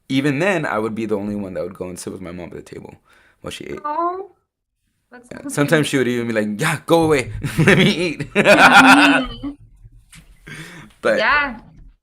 S3: even then, I would be the only one that would go and sit with my mom at the table while she ate.
S2: Oh, that's
S3: Yeah.
S2: so
S3: Sometimes she would even be like, "Yeah, go away, let me eat."
S2: cute.
S3: But
S2: Yeah.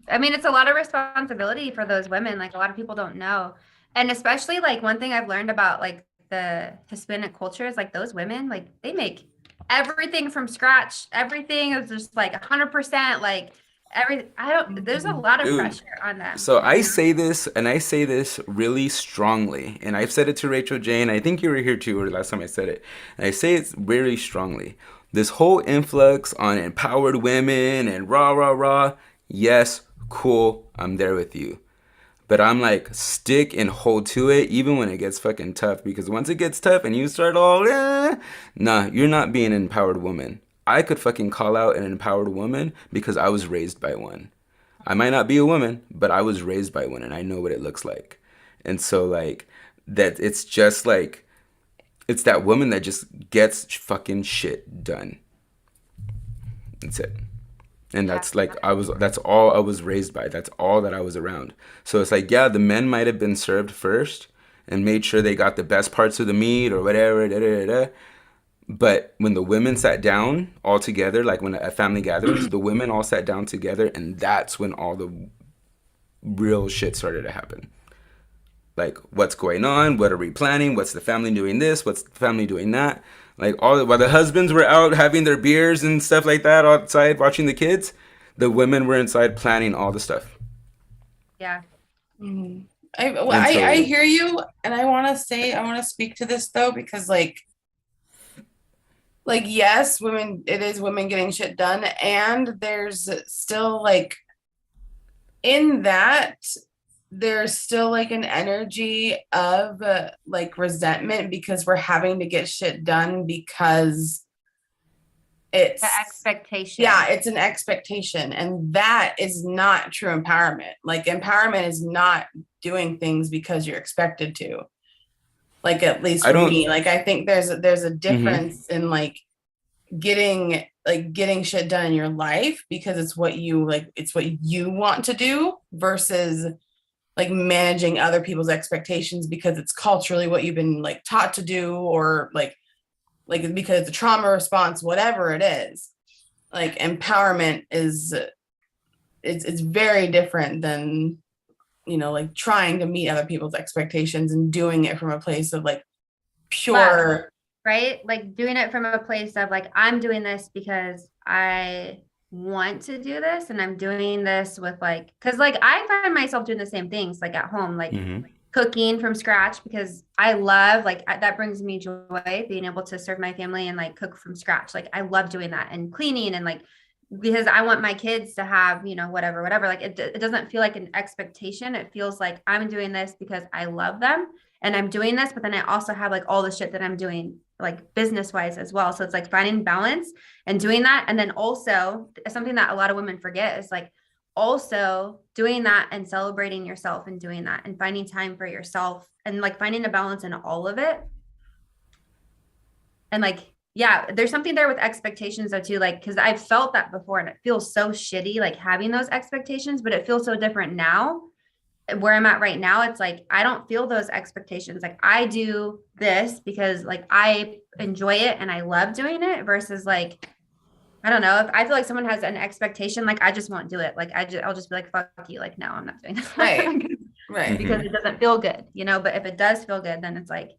S2: I mean, it's a lot of responsibility for those women. Like a lot of people don't know. And especially like one thing I've learned about like the Hispanic culture is like those women, like they make everything from scratch. Everything is just like 100%, like there's a lot of
S3: dude,
S2: pressure on them.
S3: so I say this, and I say this really strongly, and I've said it to Rachel Jane. I think you were here too, or the last time I said it. And I say it very strongly. This whole influx on empowered women and rah rah rah. Yes, cool. I'm there with you. But I'm like, stick and hold to it, even when it gets fucking tough. Because once it gets tough and you start all, nah, you're not being an empowered woman. I could fucking call out an empowered woman because I was raised by one. I might not be a woman, but I was raised by one and I know what it looks like. And so, like, that it's just like, it's that woman that just gets fucking shit done. That's it. And that's like, that's all I was raised by. That's all that I was around. So it's like, yeah, the men might have been served first and made sure they got the best parts of the meat or whatever, da, da, da, da. But when the women sat down all together, like when at family gatherings, the women all sat down together, and that's when all the real shit started to happen. Like, what's going on? What are we planning? What's the family doing this? What's the family doing that? Like, while the husbands were out having their beers and stuff like that outside watching the kids, the women were inside planning all the stuff.
S2: Yeah.
S1: Mm-hmm. I hear you, and I want to speak to this though, because like yes, it is women getting shit done, and there's still like in that there's still like an energy of like resentment because we're having to get shit done because it's
S2: The expectation.
S1: Yeah, it's an expectation, and that is not true empowerment. Like empowerment is not doing things because you're expected to. Like at least for me, like I think there's a difference in like getting shit done in your life because it's what you want to do versus like managing other people's expectations because it's culturally what you've been like taught to do, or like because it's a trauma response, whatever it is. Like empowerment is it's very different than, you know, like trying to meet other people's expectations and doing it from a place of like pure
S2: love, right? Like doing it from a place of like, I'm doing this because I want to do this, and I'm doing this with like, because like I find myself doing the same things like at home, like cooking from scratch, because I love like that brings me joy, being able to serve my family and like cook from scratch. Like I love doing that, and cleaning, and like because I want my kids to have, you know, whatever, like it doesn't feel like an expectation. It feels like I'm doing this because I love them and I'm doing this, but then I also have like all the shit that I'm doing like business wise as well. So it's like finding balance and doing that. And then also something that a lot of women forget is like also doing that and celebrating yourself and doing that and finding time for yourself and like finding a balance in all of it. And like, yeah, there's something there with expectations though too, like, because I've felt that before and it feels so shitty, like having those expectations, but it feels so different now. Where I'm at right now, it's like I don't feel those expectations. Like I do this because like I enjoy it and I love doing it versus like, I don't know, if I feel like someone has an expectation, like I just won't do it. Like I'll just be like, fuck you. Like, no, I'm not doing this.
S1: Right.
S2: Because it doesn't feel good, you know, but if it does feel good, then it's like,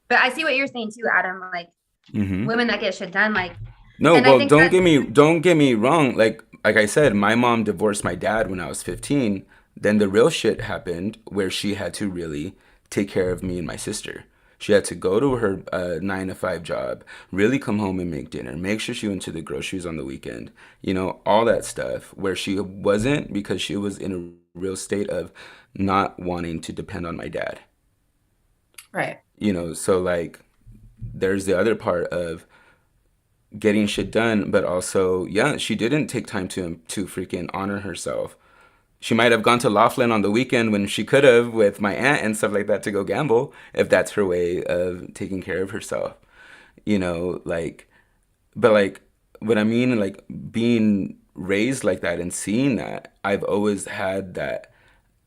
S2: but I see what you're saying too, Adam, like women that get shit done, like,
S3: no, well, don't get me wrong. Like I said, my mom divorced my dad when I was 15. Then the real shit happened where she had to really take care of me and my sister. She had to go to her 9-to-5 job, really come home and make dinner, make sure she went to the groceries on the weekend, you know, all that stuff, where she wasn't, because she was in a real state of not wanting to depend on my dad.
S1: Right.
S3: You know, so like there's the other part of getting shit done, but also, yeah, she didn't take time to freaking honor herself. She might have gone to Laughlin on the weekend when she could have with my aunt and stuff like that to go gamble if that's her way of taking care of herself. You know, like, but like what I mean, like being raised like that and seeing that, I've always had that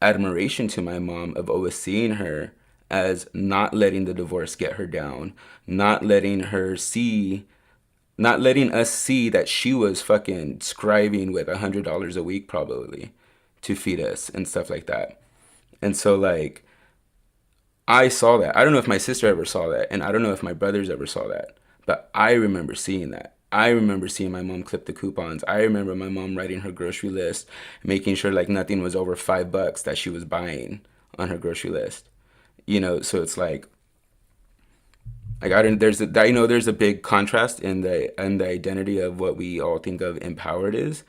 S3: admiration to my mom of always seeing her as not letting the divorce get her down, not letting her see, not letting us see that she was fucking scriving with $100 a week probably to feed us and stuff like that. And so like I saw that. I don't know if my sister ever saw that, and I don't know if my brothers ever saw that, but I remember seeing that. I remember seeing my mom clip the coupons. I remember my mom writing her grocery list, making sure like nothing was over $5 that she was buying on her grocery list. You know, so it's like I didn't. There's a, I know there's a big contrast in the identity of what we all think of empowered is.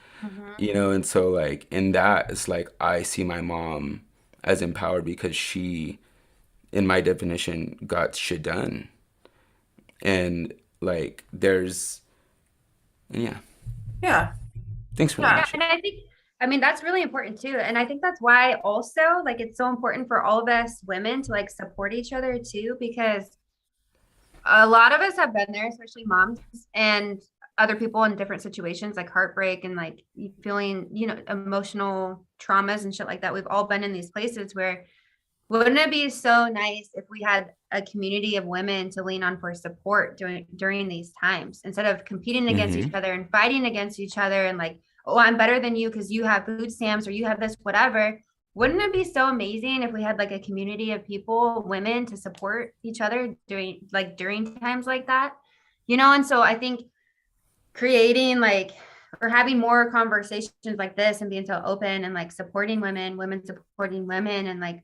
S3: You know, and so like in that, it's like I see my mom as empowered because she, in my definition, got shit done. And like there's, yeah.
S1: Yeah.
S3: Thanks for
S2: Yeah,
S3: that.
S2: and I mean, that's really important too. And I think that's why also like it's so important for all of us women to like support each other too, because a lot of us have been there, especially moms and other people in different situations like heartbreak and like feeling, you know, emotional traumas and shit like that. We've all been in these places where wouldn't it be so nice if we had a community of women to lean on for support during these times instead of competing against each other and fighting against each other and like, oh, I'm better than you because you have food stamps or you have this, whatever. Wouldn't it be so amazing if we had like a community of people, women, to support each other during times like that? You know, and so I think creating like or having more conversations like this and being so open and like supporting women supporting women and like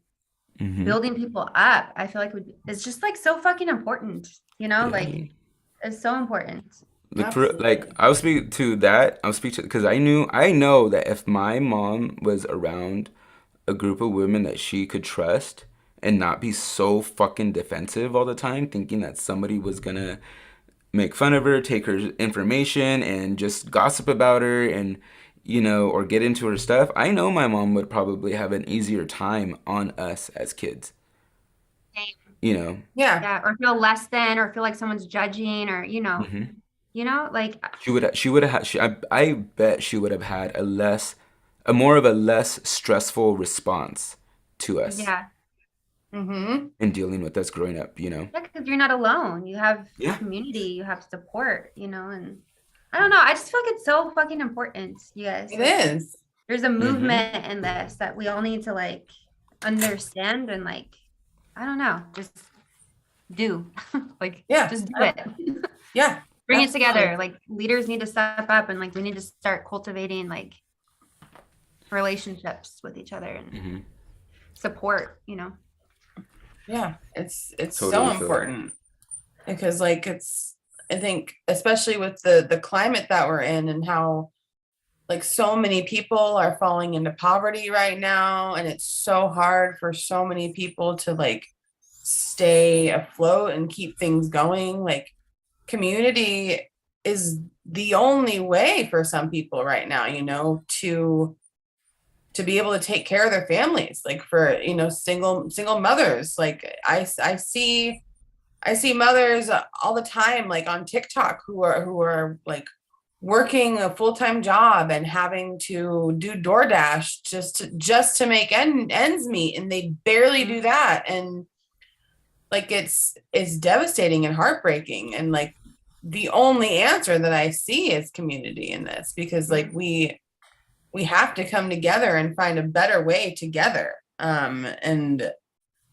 S2: building people up, I feel like it's just like so fucking important, you know, like it's so important.
S3: Like for like I'll speak to that. I'll speak to because I know that if my mom was around a group of women that she could trust and not be so fucking defensive all the time, thinking that somebody was gonna make fun of her, take her information, and just gossip about her and you know, or get into her stuff, I know my mom would probably have an easier time on us as kids. You know?
S2: Yeah. Or feel less than, or feel like someone's judging, or like
S3: she would have I bet she would have had a more of a less stressful response to us.
S2: Yeah.
S3: In dealing with us growing up, you know?
S2: Yeah, because you're not alone. You have community, you have support, you know, and I don't know. I just feel like it's so fucking important, you guys.
S1: It is.
S2: There's a movement in this that we all need to like understand and like, I don't know, just do. Like, just do it.
S1: Yeah.
S2: Bring it together. Like leaders need to step up and like we need to start cultivating like relationships with each other and support, you know.
S1: Yeah, it's
S3: Totally
S1: so important because like I think especially with the climate that we're in and how like so many people are falling into poverty right now, and it's so hard for so many people to like stay afloat and keep things going. Like community is the only way for some people right now, you know, to be able to take care of their families, like for, you know, single mothers. Like I see mothers all the time, like on TikTok who are like working a full-time job and having to do DoorDash just to make ends meet. And they barely do that. And like, it's devastating and heartbreaking. And like, the only answer that I see is community in this, because like we have to come together and find a better way together. And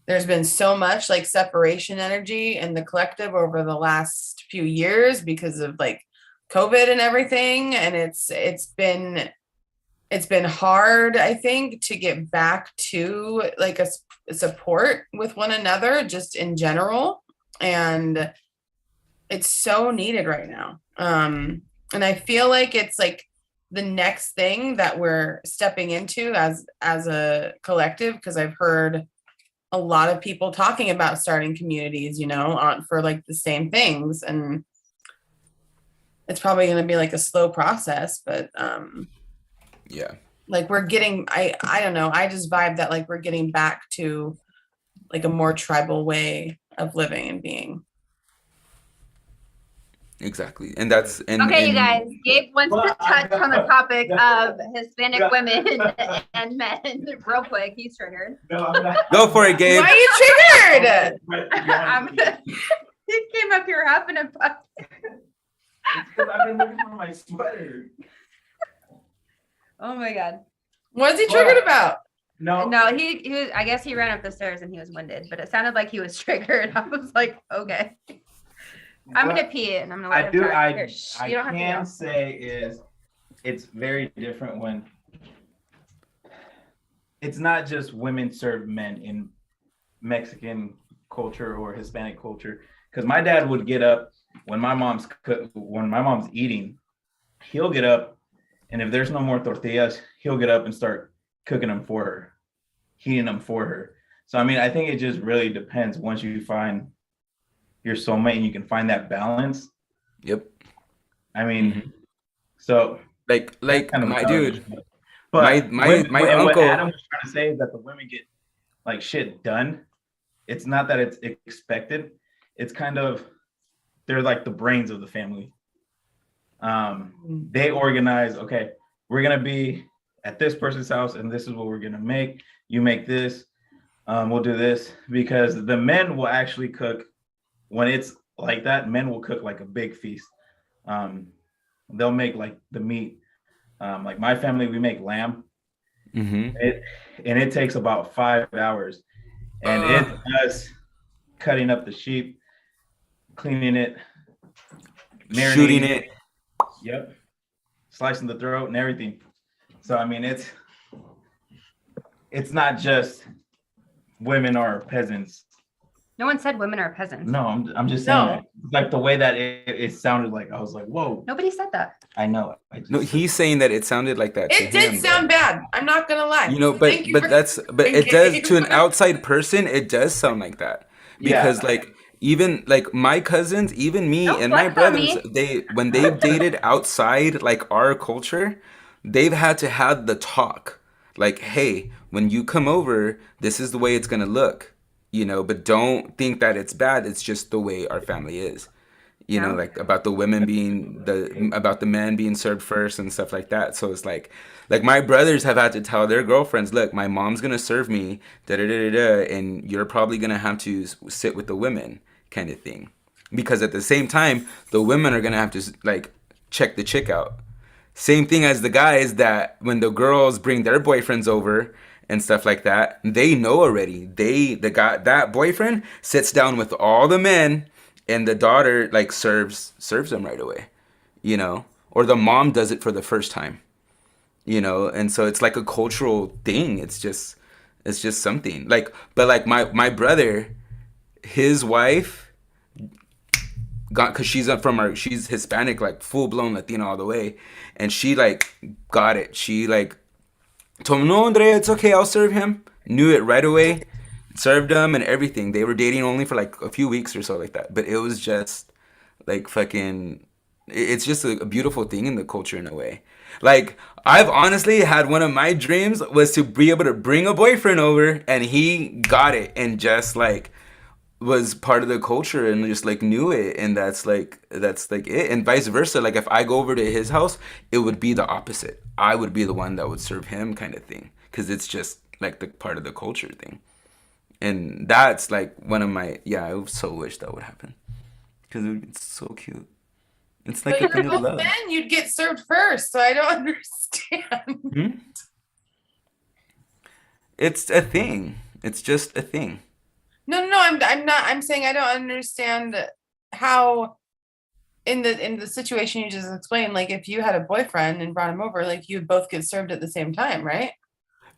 S1: there's been so much like separation energy in the collective over the last few years because of like COVID and everything. And it's been hard, I think, to get back to like a support with one another just in general. And it's so needed right now. And I feel like it's like the next thing that we're stepping into as a collective, because I've heard a lot of people talking about starting communities, you know, for like the same things. And it's probably going to be like a slow process, but like we're getting, I don't know, I just vibe that like we're getting back to like a more tribal way of living and being.
S3: Exactly. And that's
S2: Okay, you guys, Gabe wants to touch on the topic of Hispanic women and men real quick. He's triggered.
S3: Go for it, Gabe.
S1: Why are you triggered?
S2: He came up here huffing and puffing.
S4: It's because I've been looking for my sweater.
S2: Oh my god.
S1: What's he triggered about?
S2: No, he was, I guess he ran up the stairs and he was winded, but it sounded like he was triggered. I was like, okay. I'm gonna pee and I'm gonna let him talk. Here,
S4: I
S2: you don't have to
S4: can
S2: go.
S4: say is it's very different when it's not just women serve men in Mexican culture or Hispanic culture. Because my dad would get up when my mom's eating, he'll get up, and if there's no more tortillas, he'll get up and start cooking them for her, heating them for her. So I mean, I think it just really depends once you find your soulmate and you can find that balance.
S3: Yep.
S4: I mean, so
S3: like
S4: kind of
S3: my dude,
S4: but
S3: my uncle.
S4: What Adam was trying to say is that the women get like shit done. It's not that it's expected. It's kind of, they're like the brains of the family. They organize, okay, we're gonna be at this person's house and this is what we're gonna make. You make this, we'll do this, because the men will actually cook. When it's like that, men will cook like a big feast. They'll make like the meat. Like my family, we make lamb.
S3: Mm-hmm.
S4: It takes about 5 hours. And it's us cutting up the sheep, cleaning it,
S3: shooting it.
S4: Yep. Slicing the throat and everything. So I mean, it's not just women are peasants.
S2: No one said women are peasants.
S4: No, I'm just saying that. Like the way that it sounded, like I was like, whoa.
S2: Nobody said that.
S4: I know.
S3: No, he's saying that it sounded like that.
S1: It did sound bad. I'm not gonna lie.
S3: You know, but it does to an outside person. It does sound like that because like even like my cousins, even me and my brothers, when they've dated outside like our culture, they've had to have the talk. Like, hey, when you come over, this is the way it's gonna look. You know, but don't think that it's bad. It's just the way our family is. You know, like about the women being about the men being served first and stuff like that. So it's like my brothers have had to tell their girlfriends, look, my mom's gonna serve me, and you're probably gonna have to sit with the women, kind of thing. Because at the same time, the women are gonna have to like check the chick out. Same thing as the guys, that when the girls bring their boyfriends over and stuff like that, they know already. That boyfriend sits down with all the men, and the daughter like serves them right away, you know, or the mom does it for the first time, you know, and so it's like a cultural thing. It's just something like, but like my brother, his wife got, cause she's Hispanic, like full blown Latino all the way, and she like got it. She like told him, no, Andrea, it's okay, I'll serve him. Knew it right away. Served him and everything. They were dating only for like a few weeks or so like that. But it was just like fucking, it's just a beautiful thing in the culture in a way. Like, I've honestly had one of my dreams was to be able to bring a boyfriend over, and he got it and just like was part of the culture and just like knew it, and that's like it, and vice versa. Like if I go over to his house, it would be the opposite. I would be the one that would serve him, kind of thing, because it's just like the part of the culture thing. And that's like one of my I so wish that would happen, because it's so cute. It's like
S1: but
S3: a thing
S1: you're
S3: of
S1: both
S3: love.
S1: men, you'd get served first, so I don't understand.
S3: It's a thing. It's just a thing.
S1: No, I'm not. I'm saying I don't understand how in the situation you just explained, like if you had a boyfriend and brought him over, like you would both get served at the same time, right?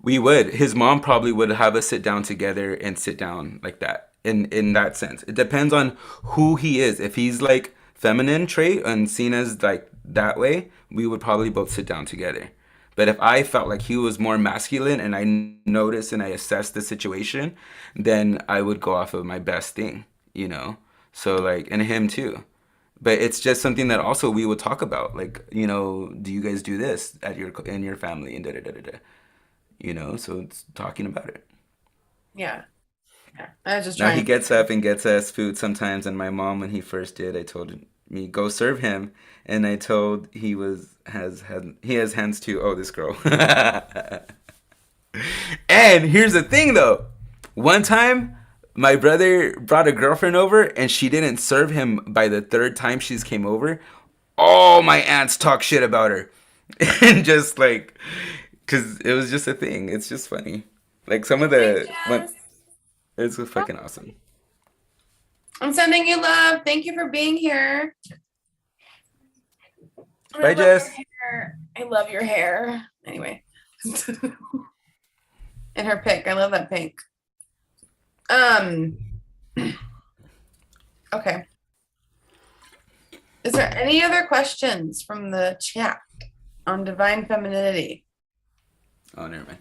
S3: We would. His mom probably would have us sit down together and sit down like that. In that sense, it depends on who he is. If he's like feminine trait and seen as like that way, we would probably both sit down together. But if I felt like he was more masculine and I noticed and I assessed the situation, then I would go off of my best thing, you know? So like, and him too. but it's just something that also we would talk about. Like, you know, do you guys do this at in your family and da da da da da. You know, so it's talking about it.
S1: Yeah. Yeah. I was just
S3: Now he
S1: trying.
S3: gets up and gets us food sometimes, and my mom, when he first did, I told me go serve him, and I told he has hands too. Oh, this girl. And here's the thing, though. One time, my brother brought a girlfriend over, and she didn't serve him by the third time she's came over. All my aunts talk shit about her, and just like, cause it was just a thing. It's just funny. Like some of the. It's fucking awesome.
S1: I'm sending you love. Thank you for being here.
S3: Bye, Jess.
S1: I love your hair. Anyway. And her pink. I love that pink. Okay. Is there any other questions from the chat on divine femininity?
S3: Oh, never mind.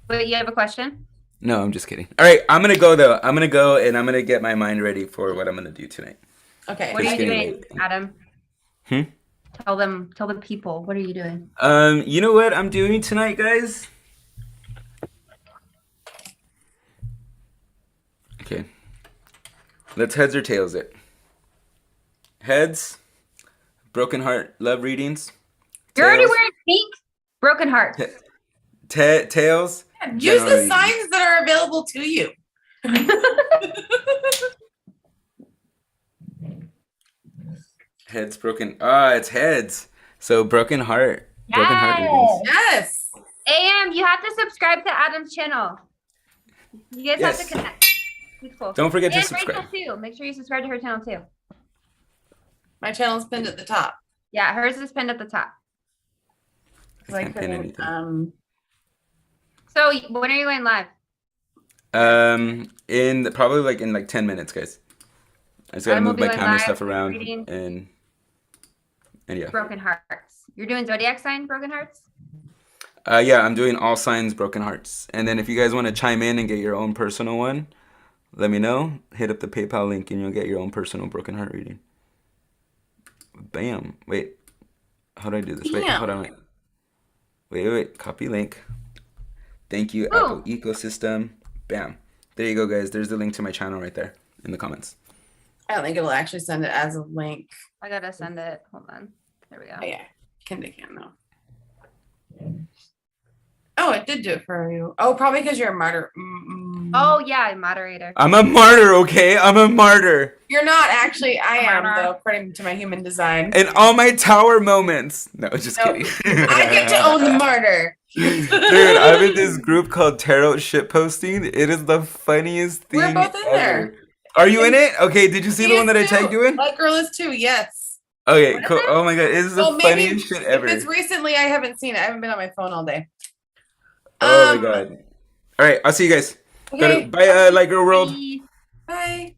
S2: Wait, you have a question?
S3: No, I'm just kidding. All right, I'm gonna go though. I'm gonna go and I'm gonna get my mind ready for what I'm gonna do tonight.
S1: Okay.
S2: What are you
S3: It's getting
S2: doing,
S3: late.
S2: Adam? Tell the people. What are you doing?
S3: You know what I'm doing tonight, guys? Okay. Let's heads or tails it. Heads, broken heart, love readings.
S2: You're already
S3: Tails,
S2: wearing pink. Broken heart.
S3: tails.
S1: Use
S3: general
S1: the
S3: readings.
S1: signs that are available to you.
S3: Heads broken. It's heads. So broken heart. Broken heart readings.
S1: Yes.
S2: AM, you have to subscribe to Adam's channel. You guys have
S3: Yes.
S2: to connect. He's cool.
S3: Don't forget to
S2: And
S3: subscribe.
S2: Rachel too. Make sure you subscribe to her channel too.
S1: My channel's pinned at the top.
S2: Yeah, hers is pinned at the top.
S3: I can't pin anything.
S2: So when are you going live?
S3: Probably like in 10 minutes, guys. I just gotta
S2: Adam will
S3: move
S2: be
S3: my
S2: going
S3: camera
S2: live,
S3: stuff around
S2: reading.
S3: and yeah.
S2: Broken hearts. You're doing zodiac sign broken hearts?
S3: Yeah, I'm doing all signs broken hearts. And then if you guys want to chime in and get your own personal one, let me know. Hit up the PayPal link and you'll get your own personal broken heart reading. Bam. Wait. How do I do this? Wait,
S1: Bam.
S3: hold on. Wait. Copy link. Thank you,
S2: Oh.
S3: Apple Ecosystem. Bam. There you go, guys. There's the link to my channel right there in the comments.
S1: I don't think it'll actually send it as a link.
S2: I gotta send it. Hold on. There we go.
S1: Oh, yeah. Can though. Oh, it did do it for you. Oh, probably because you're a martyr.
S2: Oh yeah, moderator.
S3: I'm a martyr, okay? I'm a martyr.
S1: You're not actually. I am
S2: Martyr.
S1: though, according to my human design.
S3: And all my tower moments. No, just
S1: Nope.
S3: kidding.
S1: I get to own the martyr.
S3: Dude, I'm in this group called Tarot Shitposting. It is the funniest thing
S1: We're both in
S3: ever.
S1: there.
S3: Are you in it? Okay, did you see
S1: He
S3: the one
S1: is
S3: that I
S1: too.
S3: tagged you in?
S1: That girl is too. Yes.
S3: Okay, cool. Oh my god, it is the
S1: Well, maybe
S3: funniest shit
S1: if
S3: ever.
S1: it's recently, I haven't seen it. I haven't been on my phone all day.
S3: Oh my god. Alright, I'll see you guys.
S1: Okay.
S3: Bye, Light Girl World.
S2: Bye.
S1: Bye.